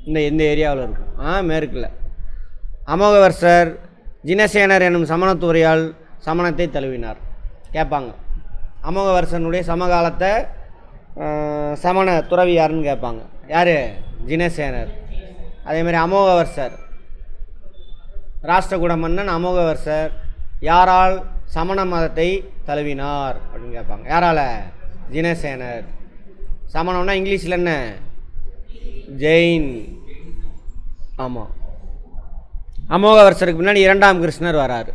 இந்த ஏரியாவில் இருக்கும், மேற்கில். அமோகவர்சர் ஜினசேனர் என்னும் சமணத்துறையால் சமணத்தை தழுவினார். கேட்பாங்க, அமோகவர்சனுடைய சமகாலத்தை சமண துறவி யாருன்னு கேட்பாங்க. யார்? ஜினசேனர். அதேமாதிரி அமோகவர்சர் ராஷ்டிரகூட மன்னன் அமோகவர்சர் யாரால் சமண மதத்தை தழுவினார் அப்படின்னு கேட்பாங்க. யாரால்? ஜினசேனர். சமணம்னா இங்கிலீஷில் என்ன? ஜெயின். ஆமாம். அமோகவர்சருக்கு பின்னாடி 2ஆம் கிருஷ்ணர் வராரு.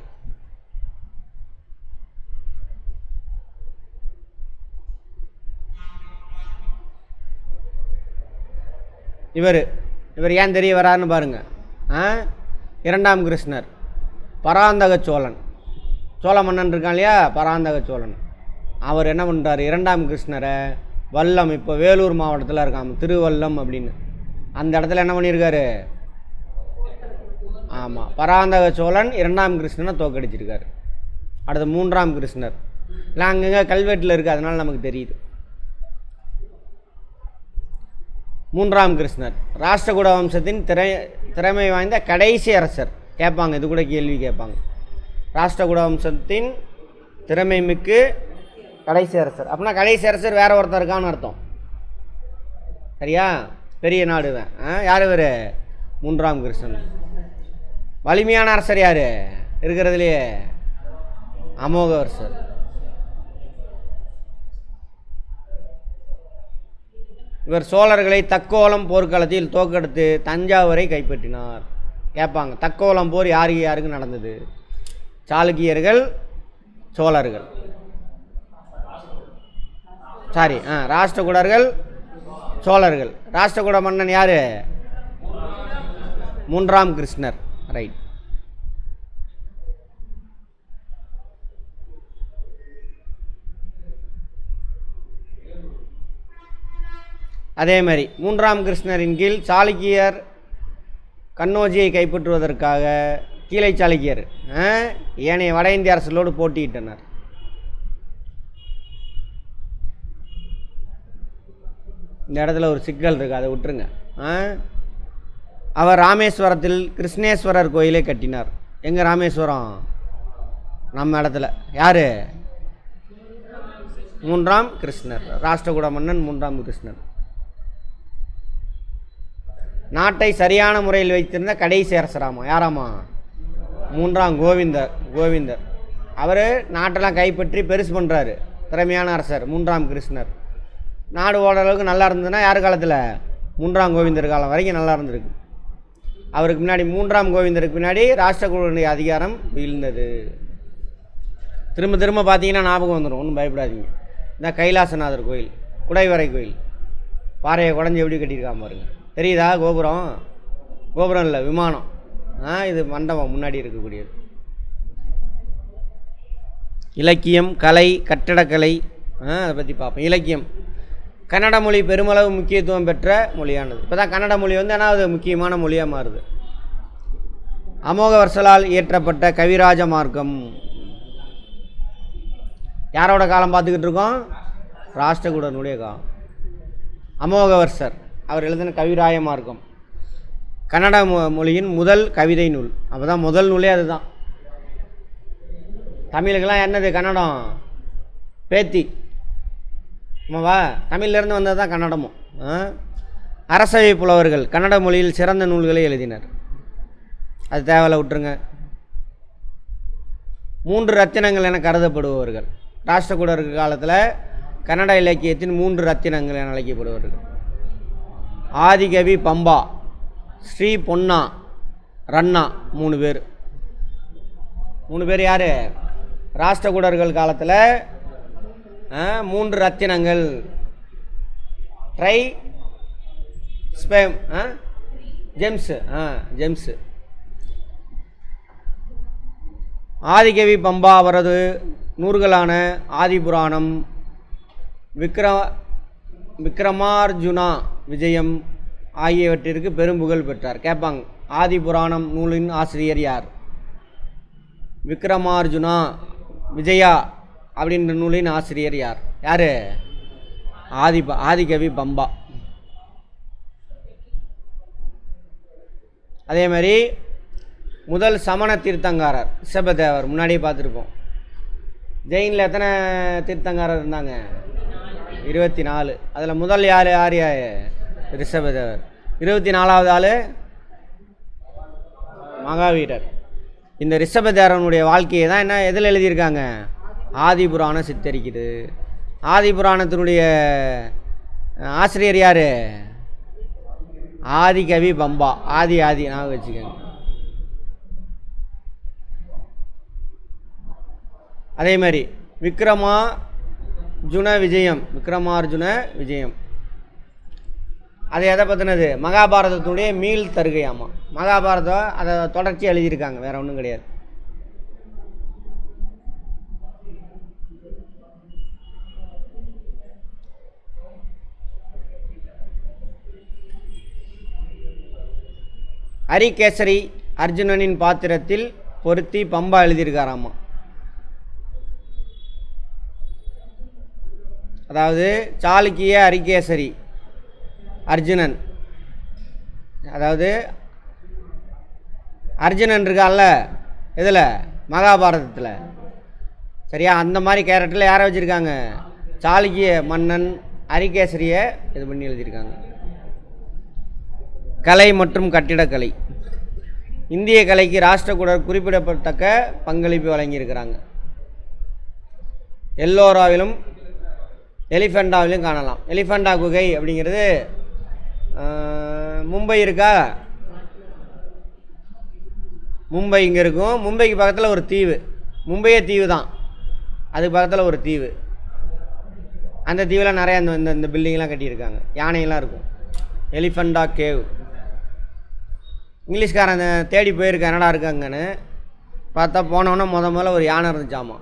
இவர் ஏன் தெரிய வராருன்னு பாருங்கள். 2ஆம் கிருஷ்ணர் பராந்தக சோழன், சோழ மன்னன் இருக்கான் இல்லையா, பராந்தக சோழன். அவர் என்ன பண்ணுறாரு? 2ஆம் கிருஷ்ணரை வல்லம், இப்போ வேலூர் மாவட்டத்தில் இருக்காம திருவல்லம் அப்படின்னு, அந்த இடத்துல என்ன பண்ணியிருக்காரு? ஆமாம், பராந்தக சோழன் 2ஆம் கிருஷ்ணனை தோக்கடிச்சிருக்காரு. அடுத்து 3ஆம் கிருஷ்ணர். இல்லை அங்கங்கே கல்வெட்டில் இருக்குது, அதனால் நமக்கு தெரியுது. 3ஆம் கிருஷ்ணர் ராஷ்டிரகூட வம்சத்தின் திறமை வாய்ந்த கடைசி அரசர். கேட்பாங்க, இது கூட கேள்வி கேட்பாங்க. ராஷ்டிரகூட வம்சத்தின் திறமை மிக்கு கடைசி அரசர் அப்படின்னா கடைசி அரசர் வேற ஒருத்தர் இருக்கான்னு அர்த்தம். சரியா? பெரிய நாடுவேன். யார் இவர்? 3ஆம் கிருஷ்ணன். வலிமையான அரசர் யார் இருக்கிறதுலையே? அமோகவர்சர். இவர் சோழர்களை தக்கோலம் போர்க்களத்தில் தோற்கடித்து தஞ்சாவூரை கைப்பற்றினார். கேட்பாங்க, தக்கோலம் போர் யாருக்கு நடந்தது? சாளுக்கியர்கள், சோழர்கள், சாரி ராஷ்டிரகூடர்கள், சோழர்கள். ராஷ்டிரகூட மன்னன் யார்? மூன்றாம் கிருஷ்ணர். ரைட். அதே மாதிரி மூன்றாம் கிருஷ்ணரின் கீழ் சாளுக்கியர் கண்ணோஜியை கைப்பற்றுவதற்காக கீழே சாளுக்கியர் ஏனைய வட இந்திய அரசுகளோடு போட்டியிட்டனர். இந்த இடத்துல ஒரு சிக்கல் இருக்குது, அதை விட்டுருங்க. அவர் ராமேஸ்வரத்தில் கிருஷ்ணேஸ்வரர் கோயிலை கட்டினார். எங்கே ராமேஸ்வரம்? நம்ம இடத்துல. யார்? மூன்றாம் கிருஷ்ணர். ராஷ்டிரகூட மன்னன் மூன்றாம் கிருஷ்ணர். நாட்டை சரியான முறையில் வைத்திருந்த கடைசி அரசராமா. யாராமா? மூன்றாம் கோவிந்தர். அவர் நாட்டெல்லாம் கைப்பற்றி பெருசு பண்ணுறாரு. திறமையான அரசர் மூன்றாம் கிருஷ்ணர். நாடு ஓரளவுக்கு நல்லா இருந்ததுன்னா யார் காலத்தில்? மூன்றாம் கோவிந்தர் காலம் வரைக்கும் நல்லா இருந்திருக்கு. அவருக்கு முன்னாடி மூன்றாம் கோவிந்தருக்கு பின்னாடி ராஷ்டிரகூடனுடைய அதிகாரம் வீழ்ந்தது. திரும்ப திரும்ப பார்த்தீங்கன்னா ஞாபகம் வந்துடும், ஒன்றும் பயப்படாதீங்க. இந்த கைலாசநாதர் கோயில், குடைவரை கோயில், பாறையை குடஞ்சி எப்படி கட்டியிருக்காம பாருங்க. தெரியுதா? கோபுரம் இல்லை, விமானம். இது மண்டபம் முன்னாடி இருக்கக்கூடியது. இலக்கியம், கலை, கட்டடக்கலை, அதை பற்றி பார்ப்போம். இலக்கியம், கன்னட மொழி பெருமளவு முக்கியத்துவம் பெற்ற மொழியானது. இப்போ தான் கன்னட மொழி வந்து அது முக்கியமான மொழியாக மாறுது. அமோகவர்சலால் இயற்றப்பட்ட கவிராஜ மார்க்கம். யாரோட காலம் பார்த்துக்கிட்டு இருக்கோம்? ராஷ்டிரகூடனுடைய காலம். அமோகவர்சர் அவர் எழுதின கவிராய மார்க்கம் கன்னட மொழியின் முதல் கவிதை நூல். அப்போ தான் முதல் நூலே அதுதான். தமிழுக்கெல்லாம் என்னது கன்னடம்? பேத்தி. ஆமாவா? தமிழ்லேருந்து வந்தது தான் கன்னடமும். அரசவை புலவர்கள் கன்னட மொழியில் சிறந்த நூல்களை எழுதினர். அது தேவையில்ல, விட்டுருங்க. 3 ரத்தினங்கள் என கருதப்படுபவர்கள். ராஷ்டிரகூடருக்கு காலத்தில் கன்னட இலக்கியத்தின் 3 ரத்தினங்கள் என அழைக்கப்படுவார்கள். ஆதிகவி பம்பா, ஸ்ரீ பொன்னா, ரன்னா, 3 பேர். 3 பேர் யார்? ராஷ்டிரகூடர்கள் காலத்தில் 3 ரத்தினங்கள். ட்ரை ஸ்பேம் ஜெம்ஸு. ஆதிகவி பம்பா அவரது நூல்களான ஆதிபுராணம், விக்ரமார்ஜுனா விஜயம் ஆகியவற்றிற்கு பெரும் புகழ் பெற்றார். கேட்பாங்க, ஆதிபுராணம் நூலின் ஆசிரியர் யார்? விக்ரமார்ஜுனா விஜயா அப்படின்ற நூலின் ஆசிரியர் யார்? யார்? ஆதிகவி பம்பா. அதே மாதிரி முதல் சமண தீர்த்தங்காரர் ரிஷபதேவர். முன்னாடியே பார்த்துருப்போம். ஜெயினில் எத்தனை தீர்த்தங்காரர் இருந்தாங்க? 24. அதில் முதல் யார்? ரிஷபதேவர். 24வது ஆள் மகாவீரர். இந்த ரிஷபதேவனுடைய வாழ்க்கையை தான் என்ன எதில் எழுதியிருக்காங்க? ஆதிபுராணம் சித்தரிக்குது. ஆதிபுராணத்தினுடைய ஆசிரியர் யார்? ஆதிகவி பம்பா. ஆதி நான் வச்சுக்கோங்க. அதே மாதிரி விக்ரமார்ஜுன விஜயம் அது எதை பற்றினது? மகாபாரதத்துடைய மீள் தருகையாமா. மகாபாரதம் அதை தொடர்ச்சி எழுதியிருக்காங்க, வேற ஒன்றும் கிடையாது. ஹரிகேசரி அர்ஜுனனின் பாத்திரத்தில் பொருத்தி பம்பா எழுதியிருக்காராமா. அதாவது சாளுக்கிய ஹரிகேசரி அர்ஜுனன், அதாவது அர்ஜுனன் இருக்கான்ல இதில் மகாபாரதத்தில், சரியா? அந்த மாதிரி கேரக்டரில் யாரை வச்சுருக்காங்க? சாளுக்கிய மன்னன் ஹரிகேசரியை இது பண்ணி எழுதியிருக்காங்க. கலை மற்றும் கட்டிடக்கலை. இந்திய கலைக்கு ராஷ்டிரகூடர் குறிப்பிடத்தக்க பங்களிப்பு வழங்கியிருக்கிறாங்க. எல்லோராவிலும் எலிஃபெண்டாவிலும் காணலாம். எலிஃபெண்டா குகை அப்படிங்கிறது மும்பை இருக்கா? மும்பை இங்கே இருக்கும். மும்பைக்கு பக்கத்தில் ஒரு தீவு, மும்பையே தீவு தான், அதுக்கு பக்கத்தில் ஒரு தீவு. அந்த தீவில் நிறையா இந்த பில்டிங்லாம் கட்டியிருக்காங்க, யானைகள்லாம் இருக்கும். எலிஃபெண்டா கேவ். இங்கிலீஷ்காரன் தேடி போயிருக்க என்னடா இருக்காங்கன்னு பார்த்தா போனோன்னா முதல்ல ஒரு யானை இருந்துச்சாமா.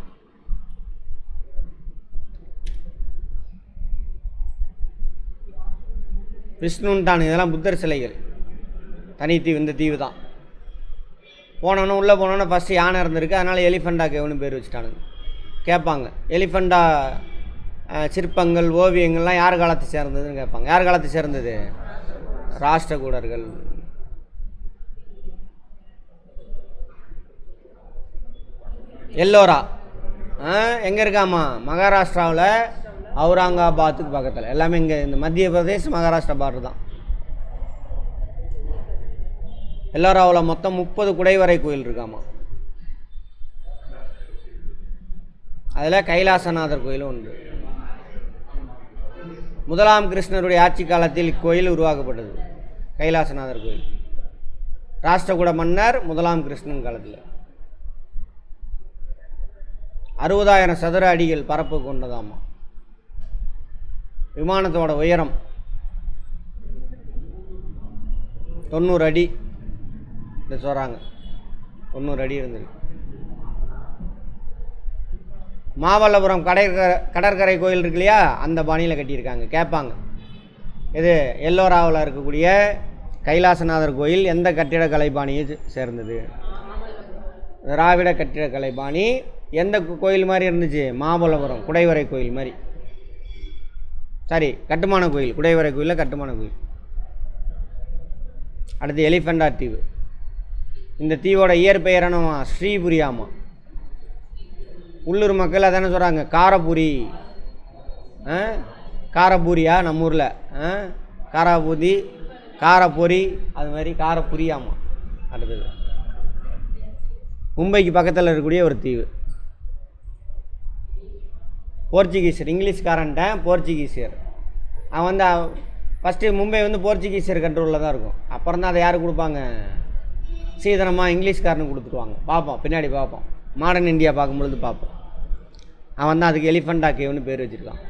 விஷ்ணுன்ட்டானு இதெல்லாம் புத்தர் சிலைகள். தனி தீவு, இந்த தீவு தான். போனோன்னே உள்ளே போனோன்னே ஃபஸ்ட்டு யானை இருந்திருக்கு, அதனால் எலிஃபெண்டா கேவ்னு பேர் வச்சுட்டானுங்க. கேட்பாங்க எலிஃபெண்டா சிற்பங்கள் ஓவியங்கள்லாம் யார் காலத்தை சேர்ந்ததுன்னு கேட்பாங்க. யார் காலத்தை சேர்ந்தது? ராஷ்டிரகூடர்கள். எல்லோரா எங்கே இருக்காமா? மகாராஷ்டிராவில் அவுரங்காபாத்துக்கு பக்கத்தில். எல்லாமே இங்கே இந்த மத்திய பிரதேஷ் மகாராஷ்டிரா பார்டர் தான். எல்லோராவில் மொத்தம் 30 குடைவரை கோயில் இருக்காமா. அதில் கைலாசநாதர் கோயிலும் உண்டு. முதலாம் கிருஷ்ணருடைய ஆட்சி காலத்தில் இக்கோயில் உருவாக்கப்பட்டது. கைலாசநாதர் கோயில் ராஷ்டிரகூட மன்னர் முதலாம் கிருஷ்ணன் காலத்தில் 60,000 சதுர அடிகள் பரப்பு கொண்டதாமா. விமானத்தோட உயரம் 90 அடி இந்த சொல்கிறாங்க. 90 அடி இருந்திருக்கு. மாமல்லபுரம் கடற்கரை கோயில் இருக்கு இல்லையா, அந்த பாணியில் கட்டியிருக்காங்க. கேட்பாங்க இது எல்லோராவில் இருக்கக்கூடிய கைலாசநாதர் கோயில் எந்த கட்டிடக்கலை பாணியை சேர்ந்தது? திராவிட கட்டிடக்கலை பாணி. எந்த கோயில் மாதிரி இருந்துச்சு? மாமல்லபுரம் குடைவரை கோயில் மாதிரி. சரி, கட்டுமான கோயில். குடைவரை கோயிலில் கட்டுமான கோயில். அடுத்து எலிஃபெண்டா தீவு. இந்த தீவோட இயற்பெயர் என்னமா? ஸ்ரீபுரியாமா. உள்ளூர் மக்கள் அதானே சொல்கிறாங்க, காரபூரி. காரபூரியா நம்ம ஊரில்? காராபூதி, காரப்பொரி, அது மாதிரி காரப்புரியாமா. அடுத்தது மும்பைக்கு பக்கத்தில் இருக்கக்கூடிய ஒரு தீவு. போர்ச்சுகீஸர், இங்கிலீஷ்காரன்ட்டேன் போர்ச்சுகீசியர். அவன் ஃபஸ்ட்டு மும்பை போர்ச்சுகீசியர் கண்ட்ரோலில் தான் இருக்கும். அப்புறம் தான் அதை யார் கொடுப்பாங்க? சீதனமாக இங்கிலீஷ்காரனுக்கு கொடுத்துருவாங்க. பார்ப்போம், பின்னாடி பார்ப்போம். மாடர்ன் இந்தியா பார்க்கும்பொழுது பார்ப்போம். அவன் தான் அதுக்கு எலிஃபெண்டா கேவ்னு பேர் வச்சுருக்கான்.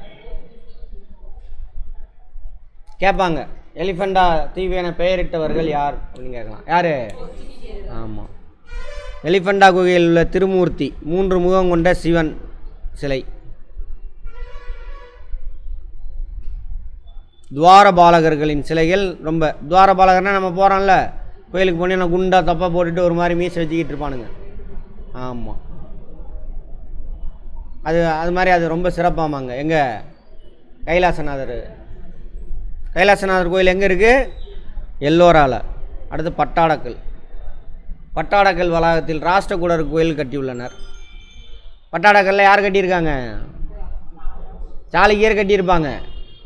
கேட்பாங்க எலிஃபெண்டா தீவு என பெயரிட்டவர்கள் யார் அப்படின்னு கேட்கலாம். யார்? ஆமாம், எலிஃபெண்டா குகையில் உள்ள திருமூர்த்தி 3 முகம் கொண்ட சிவன் சிலை. துவாரபாலகர்களின் சிலைகள் ரொம்ப. துவாரபாலகர்னால் நம்ம போகிறோம்ல கோயிலுக்கு போனீங்கன்னா குண்டா தப்பா போட்டுட்டு ஒரு மாதிரி மீசை வச்சுக்கிட்டு இருப்பானுங்க. ஆமாம், அது மாதிரி அது ரொம்ப சிறப்பாமாங்க. எங்கே? கைலாசநாதர். கைலாசநாதர் கோயில் எங்கே இருக்குது? எல்லோராவில். அடுத்து பட்டாடக்கல். பட்டாடக்கல் வளாகத்தில் ராஷ்டிரகூடர் கோயில் கட்டியுள்ளனர். பட்டாடக்கல்ல யார் கட்டியிருக்காங்க? சாளுக்கியர் கட்டியிருப்பாங்க.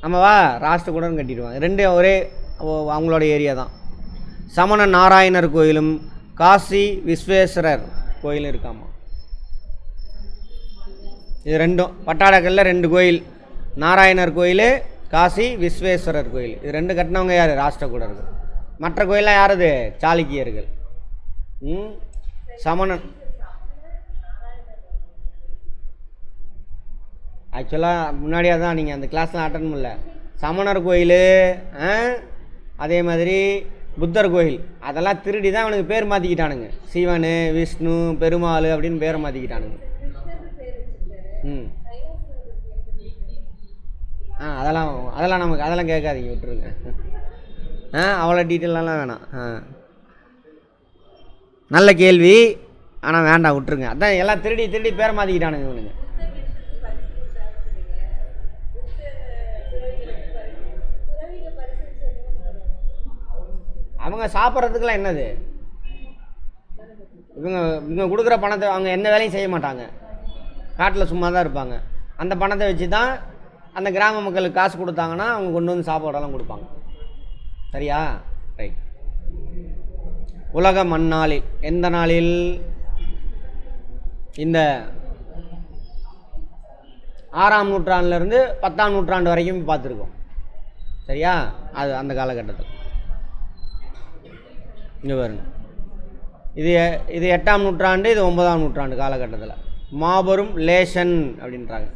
ஆமாவா? ராஷ்டிரகூடர்னு கட்டிடுவாங்க. ரெண்டும் ஒரே அவங்களோட ஏரியா தான். சமண நாராயணர் கோயிலும் காசி விஸ்வேஸ்வரர் கோயிலும் இருக்காமா. இது ரெண்டும் பட்டாடக்கல்ல 2 கோயில். நாராயணர் கோயில், காசி விஸ்வேஸ்வரர் கோயில். இது 2 கட்டினவங்க யார்? ராஷ்டிரகூடர்கள். மற்ற கோயிலெலாம் யாரது? சாளுக்கியர்கள். சமணன். ஆக்சுவலாக முன்னாடியே தான் நீங்கள் அந்த கிளாஸ்லாம் அட்டன் பண்ணல. சமணர் கோயில், அதே மாதிரி புத்தர் கோயில், அதெல்லாம் திருடி தான் அவனுக்கு பேர் மாற்றிக்கிட்டானுங்க. சிவன், விஷ்ணு, பெருமாள் அப்படின்னு பேரை மாற்றிக்கிட்டானுங்க. அதெல்லாம் கேட்காதீங்க, விட்டுருங்க. அவ்வளோ டீட்டெயிலெலாம் வேணாம். நல்ல கேள்வி, ஆனால் வேண்டாம், விட்டுருங்க. அதான் எல்லாம் திருடி பேரை மாற்றிக்கிட்டானுங்க இவனுங்க. அவங்க சாப்பிட்றதுக்கெல்லாம் என்னது? இவங்க கொடுக்குற பணத்தை அவங்க எந்த வேலையும் செய்ய மாட்டாங்க, காட்டில் சும்மா தான் இருப்பாங்க. அந்த பணத்தை வச்சு தான் அந்த கிராம மக்களுக்கு காசு கொடுத்தாங்கன்னா அவங்க கொண்டு வந்து சாப்பாடெல்லாம் கொடுப்பாங்க. சரியா? ரைட். உலக மண்ணாளில் எந்த நாளில்? இந்த 6ஆம் நூற்றாண்டுலேருந்து 10ஆம் நூற்றாண்டு வரைக்கும் பார்த்துருக்கோம். சரியா? அது அந்த காலகட்டத்தில். இங்கே பாருங்க, இது 8ஆம் நூற்றாண்டு, இது 9ஆம் நூற்றாண்டு காலகட்டத்தில். மாபெரும் லேஷன் அப்படின்றாங்க.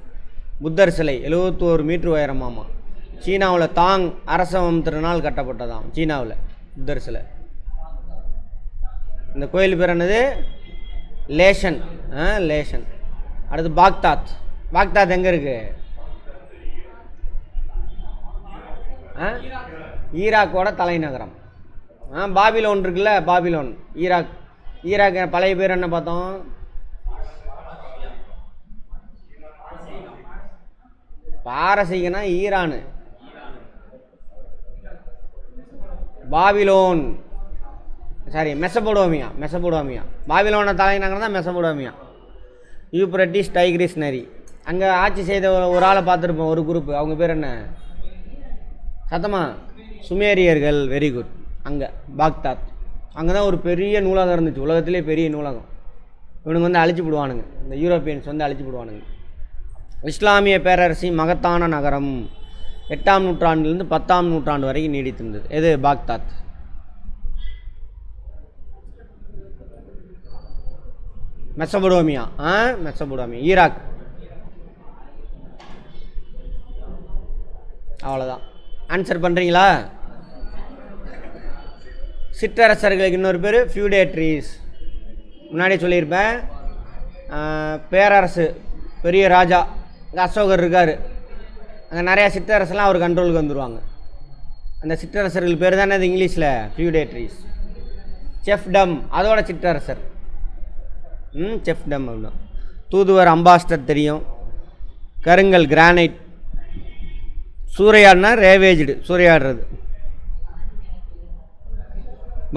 புத்தர் சிலை 71 மீட்டர் உயரமாமா. சீனாவில் தாங் அரசவம் திருநாள் கட்டப்பட்டதாம் சீனாவில் புத்தர் சிலை. இந்த கோயில் பேர் என்னது? லேஷன். லேஷன். அடுத்து பாக்தாத். பாக்தாத் எங்கே இருக்குது? ஈராக்கோட தலைநகரம். பாபிலோன் இருக்குல்ல, பாபிலோன். ஈராக் பழைய பேர் என்ன பார்த்தோம்? பாரசீகனா ஈரானு. Babylon sorry Mesopotamia. பாபிலோன தலைநகரம் தான் மெசபடோமியா. யூப்ரட்டிஸ் டைக்ரிஸ் நதி. அங்கே ஆட்சி செய்த ஒரு ஆளை பார்த்துருப்போம், ஒரு குரூப்பு. அவங்க பேர் என்ன? சத்தமா? சுமேரியர்கள். Very good. அங்கே பாக்தாத். அங்கே தான் ஒரு பெரிய நூலகம் இருந்துச்சு, உலகத்திலே பெரிய நூலகம். இவனுங்க வந்து அழிச்சு விடுவானுங்க, இந்த யூரோப்பியன்ஸ் வந்து அழிச்சு விடுவானுங்க. இஸ்லாமிய பேரரசி மகத்தான நகரம். 8ஆம் நூற்றாண்டிலிருந்து 10ஆம் நூற்றாண்டு வரைக்கும் நீடித்திருந்தது. எது? பாக்தாத். மெசபடோமியா. ஈராக். அவ்வளோதான். ஆன்சர் பண்ணுறீங்களா? சிற்றரசர்களுக்கு இன்னொரு பேர் ஃபியூடேட்ரிஸ். முன்னாடியே சொல்லியிருப்பேன். பேரரசு, பெரிய ராஜா. இங்கே அசோகர் இருக்கார். அங்கே நிறையா சிற்றரசெல்லாம் அவர் கண்ட்ரோலுக்கு வந்துடுவாங்க. அந்த சிற்றரசர்கள் பேர் தானே அது இங்கிலீஷில்? ஃபியூடேட்ரிஸ். செஃப்டம் அதோட சிற்றரசர். செஃப்டம் அப்படின்னா. தூதுவர், அம்பாஸ்டர் தெரியும். கருங்கல், கிரானைட். சூறையாடுனா ரேவேஜ்டு, சூறையாடுறது.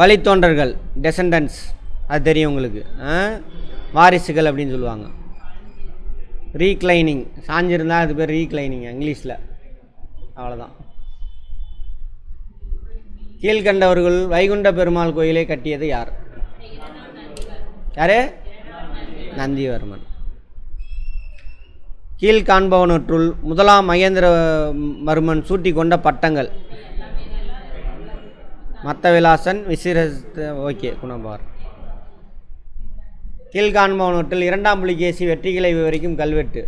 வழித்தோன்றர்கள், டெசண்டன்ஸ், அது தெரியும் உங்களுக்கு. வாரிசுகள் அப்படின்னு சொல்லுவாங்க. ரீக்ளைனிங், சாஞ்சிருந்தால் அது பேர் ரீக்ளைனிங் இங்கிலீஷில். அவ்வளோதான். கீழ்கண்டவர்கள் வைகுண்ட பெருமாள் கோயிலை கட்டியது யார்? யார்? நந்திவர்மன். கீழ்காண்பவனற்றுள் முதலாம் மகேந்திரவர்மன் சூட்டி கொண்ட பட்டங்கள். மத்தவிலாசன், ஓகே, குணபார். கீழ்காண்பவனற்றில் 2ஆம் புலிகேசி வெற்றிகளை விவரிக்கும் கல்வெட்டு.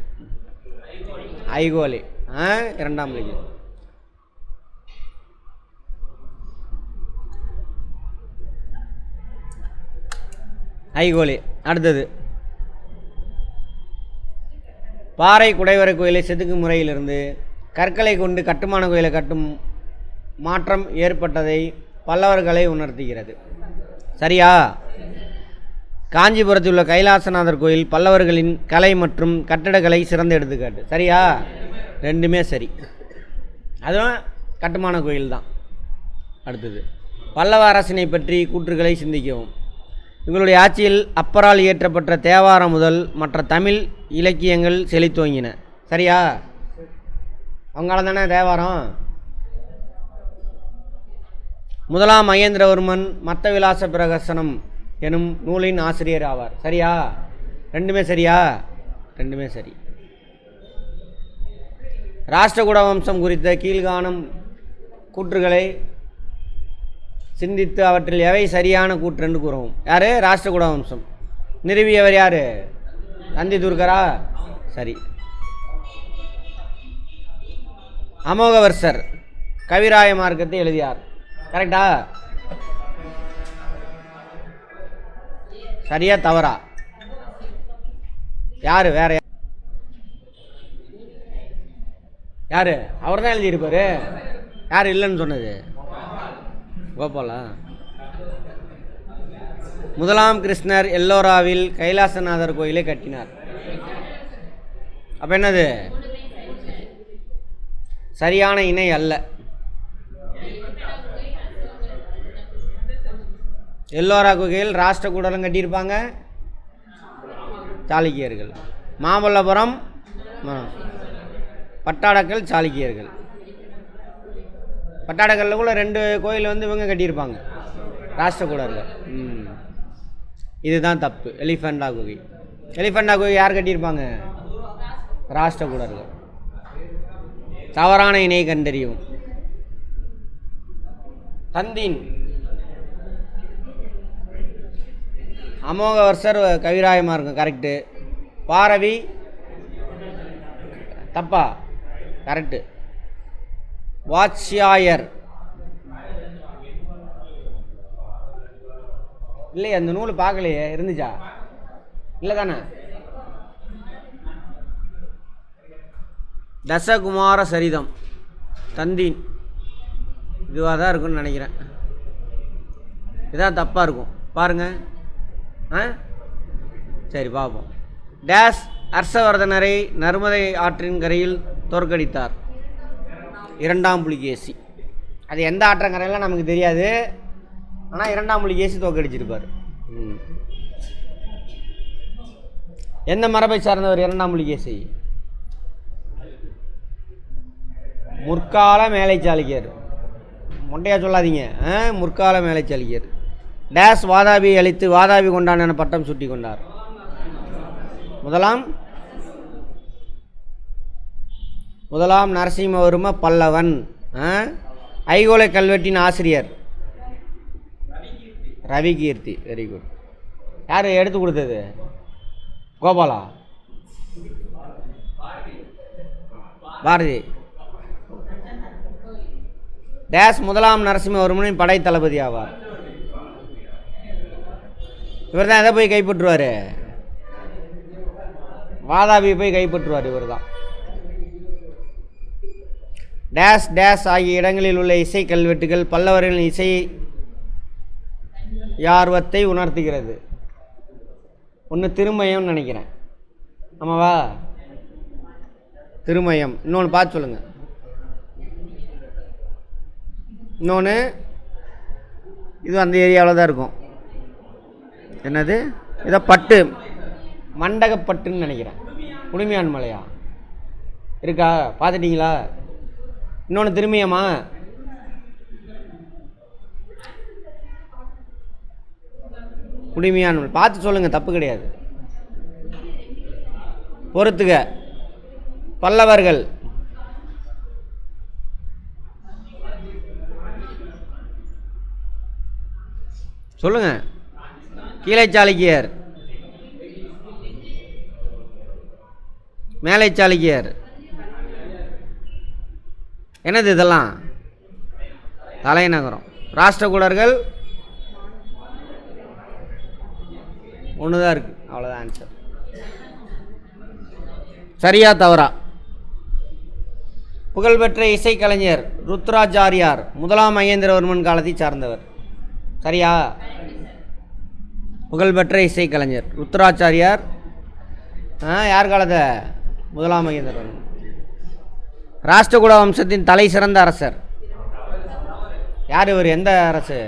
ஐகோலே. 2ஆம் புலிகேசி. ஐகோலே. அடுத்தது பாறை குடைவரை கோயிலை செதுக்கும் முறையிலிருந்து கற்களை கொண்டு கட்டுமான கோயிலை கட்டும் மாற்றம் ஏற்பட்டதை பல்லவர்களை உணர்த்துகிறது. சரியா? காஞ்சிபுரத்தில் உள்ள கைலாசநாதர் கோயில் பல்லவர்களின் கலை மற்றும் கட்டடக்கலை சிறந்த எடுத்துக்காட்டு. சரியா? ரெண்டுமே சரி. அதுவும் கட்டுமான கோயில் தான். அடுத்தது பல்லவ அரசினை பற்றி கூற்றுகளை சிந்திக்கவும். இவங்களுடைய ஆட்சியில் அப்பரால் இயற்றப்பட்ட தேவாரம் முதல் மற்ற தமிழ் இலக்கியங்கள் செழித்துவங்கின. சரியா? அவங்களால தானே தேவாரம். முதலாம் மகேந்திரவர்மன் மத்தவிலாச பிரகசனம் எனும் நூலின் ஆசிரியர் ஆவார். சரியா? ரெண்டுமே சரியா? ரெண்டுமே சரி. ராஷ்டிரகூட வம்சம் குறித்த கீழ்காணும் கூற்றுகளை சிந்தித்து அவற்றில் எவை சரியான கூற்று என்று கூறவும். யார்? ராஷ்டிரகூட வம்சம் நிறுவியவர் யார்? நந்தி துர்கரா? சரி. அமோகவர்சர் கவிராய மார்க்கத்தை எழுதியார். கரெக்டா? சரியா தவறா? யார்? வேற யார்? அவர் தான் எழுதியிருப்பாரு. யார் இல்லைன்னு சொன்னது? கோபாலா? முதலாம் கிருஷ்ணர் எல்லோராவில் கைலாசநாதர் கோயிலை கட்டினார். அப்போ என்னது? சரியான இணை அல்ல. எல்லோரா கோயில் ராஷ்டிரகூடலும் கட்டியிருப்பாங்க, சாளுக்கியர்கள். மாமல்லபுரம், பட்டாடக்கல், சாளுக்கியர்கள். பட்டாடக்கல்ல கூட 2 கோயில் வந்து இவங்க கட்டியிருப்பாங்க, ராஷ்டிரகூடர்கள். இதுதான் தப்பு. எலிஃபண்டா குகை. எலிஃபண்டா குகை யார் கட்டியிருப்பாங்க? ராஷ்டிரகூடர்கள். தவறான இணை கண்டறியும். தந்தின் அமோகவர்சர் கவிராயமாக இருக்கும், கரெக்டு. பாரவி தப்பா, கரெக்டு. வாட்சியாயர் இல்லையே, அந்த நூல் பார்க்கலையே, இருந்துச்சா? இல்லை தானே. தசகுமார சரிதம் தந்தின் இதுவாக தான் இருக்குன்னு நினைக்கிறேன். இதான் தப்பாக இருக்கும் பாருங்கள். சரி பார்ப்போம். டேஸ் ஹர்ஷவர்தனரை நர்மதை ஆற்றின் கரையில் தோற்கடித்தார். இரண்டாம் புலிகேசி. அது எந்த ஆற்றங்கரையெல்லாம் நமக்கு தெரியாது, ஆனால் இரண்டாம் புலிகேசி தோற்கடிச்சிருப்பார். எந்த மரபை சார்ந்தவர் இரண்டாம் புலிகேசி? முற்கால மேலை சாளுக்கியர். மொட்டையா சொல்லாதீங்க. முற்கால மேலை சாளுக்கியர். டேஸ் வாதாபியை அழித்து வாதாபி கொண்டான் என பட்டம் சுட்டி கொண்டார். முதலாம் நரசிம்மவர்ம பல்லவன். ஐகோலை கல்வெட்டின் ஆசிரியர் ரவிகீர்த்தி. Very good. யார் எடுத்து கொடுத்தது? கோபாலா, பாரதி. டேஸ் முதலாம் நரசிம்மவர்மனின் படை தளபதி ஆவார். இவர் தான் எதை போய் கைப்பற்றுவார்? வாதாபியை போய் கைப்பற்றுவார் இவர் தான். டேஸ் டேஸ் ஆகிய இடங்களில் உள்ள இசை கல்வெட்டுகள் பல்லவர்களின் இசை யார்வத்தை உணர்த்துகிறது. ஒன்று திருமயம்னு நினைக்கிறேன், ஆமாவா? திருமயம். இன்னொன்று பார்த்து சொல்லுங்கள். இன்னொன்று இது அந்த ஏரியாவில் தான் இருக்கும். என்னது? இதை பட்டு மண்டகப்பட்டுன்னு நினைக்கிறேன். குடுமியான் மலையா இருக்கா? பார்த்துட்டிங்களா? இன்னொன்று திரும்பியம்மா. குடுமியான் பார்த்து சொல்லுங்கள், தப்பு கிடையாது. பொறுத்துக. பல்லவர்கள் சொல்லுங்க. கீழை சாளுக்கியர், மேலை சாளுக்கியர். என்னது இதெல்லாம்? தலைநகரம். ராஷ்டிரகூடர்கள் ஒன்று தான் இருக்குது, அவ்வளோதான் ஆன்சர். சரியா தவறா? புகழ்பெற்ற இசைக்கலைஞர் ருத்ராச்சாரியார் முதலாம் மகேந்திரவர்மன் காலத்தை சார்ந்தவர். சரியா? புகழ்பெற்ற இசைக்கலைஞர் ருத்ராச்சாரியார் யார் காலத்தை? முதலாம் மகேந்திரவர்மன். ராஷ்டிரகூட வம்சத்தின் தலை சிறந்த அரசர் யார்? இவர் எந்த அரசு?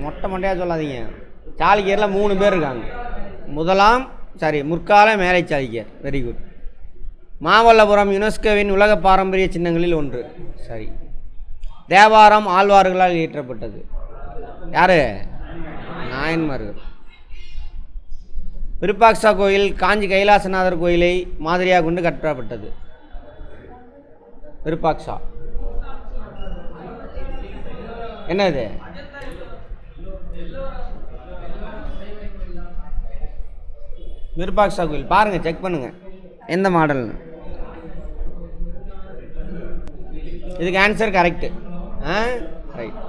மொட்டையாக சொல்லாதீங்க. சாளுக்கியரில் 3 பேர் இருக்காங்க. முற்கால மேலை சாளுக்கியர். Very good. மாமல்லபுரம் யுனெஸ்கோவின் உலக பாரம்பரிய சின்னங்களில் ஒன்று. சரி. தேவாரம் ஆழ்வார்களால் இயற்றப்பட்டது. யார்? நாயன்மார்கள். விருப்பாக்ஷா கோயில் காஞ்சி கைலாசநாதர் கோயிலை மாதிரியாக கொண்டு கட்டப்பட்டது. விருப்பாக்ஷா என்னது? விருப்பாக்ஷா கோயில் பாருங்கள், செக் பண்ணுங்கள் எந்த மாடல்னு. இதுக்கு ஆன்சர் கரெக்டு. ரைட்.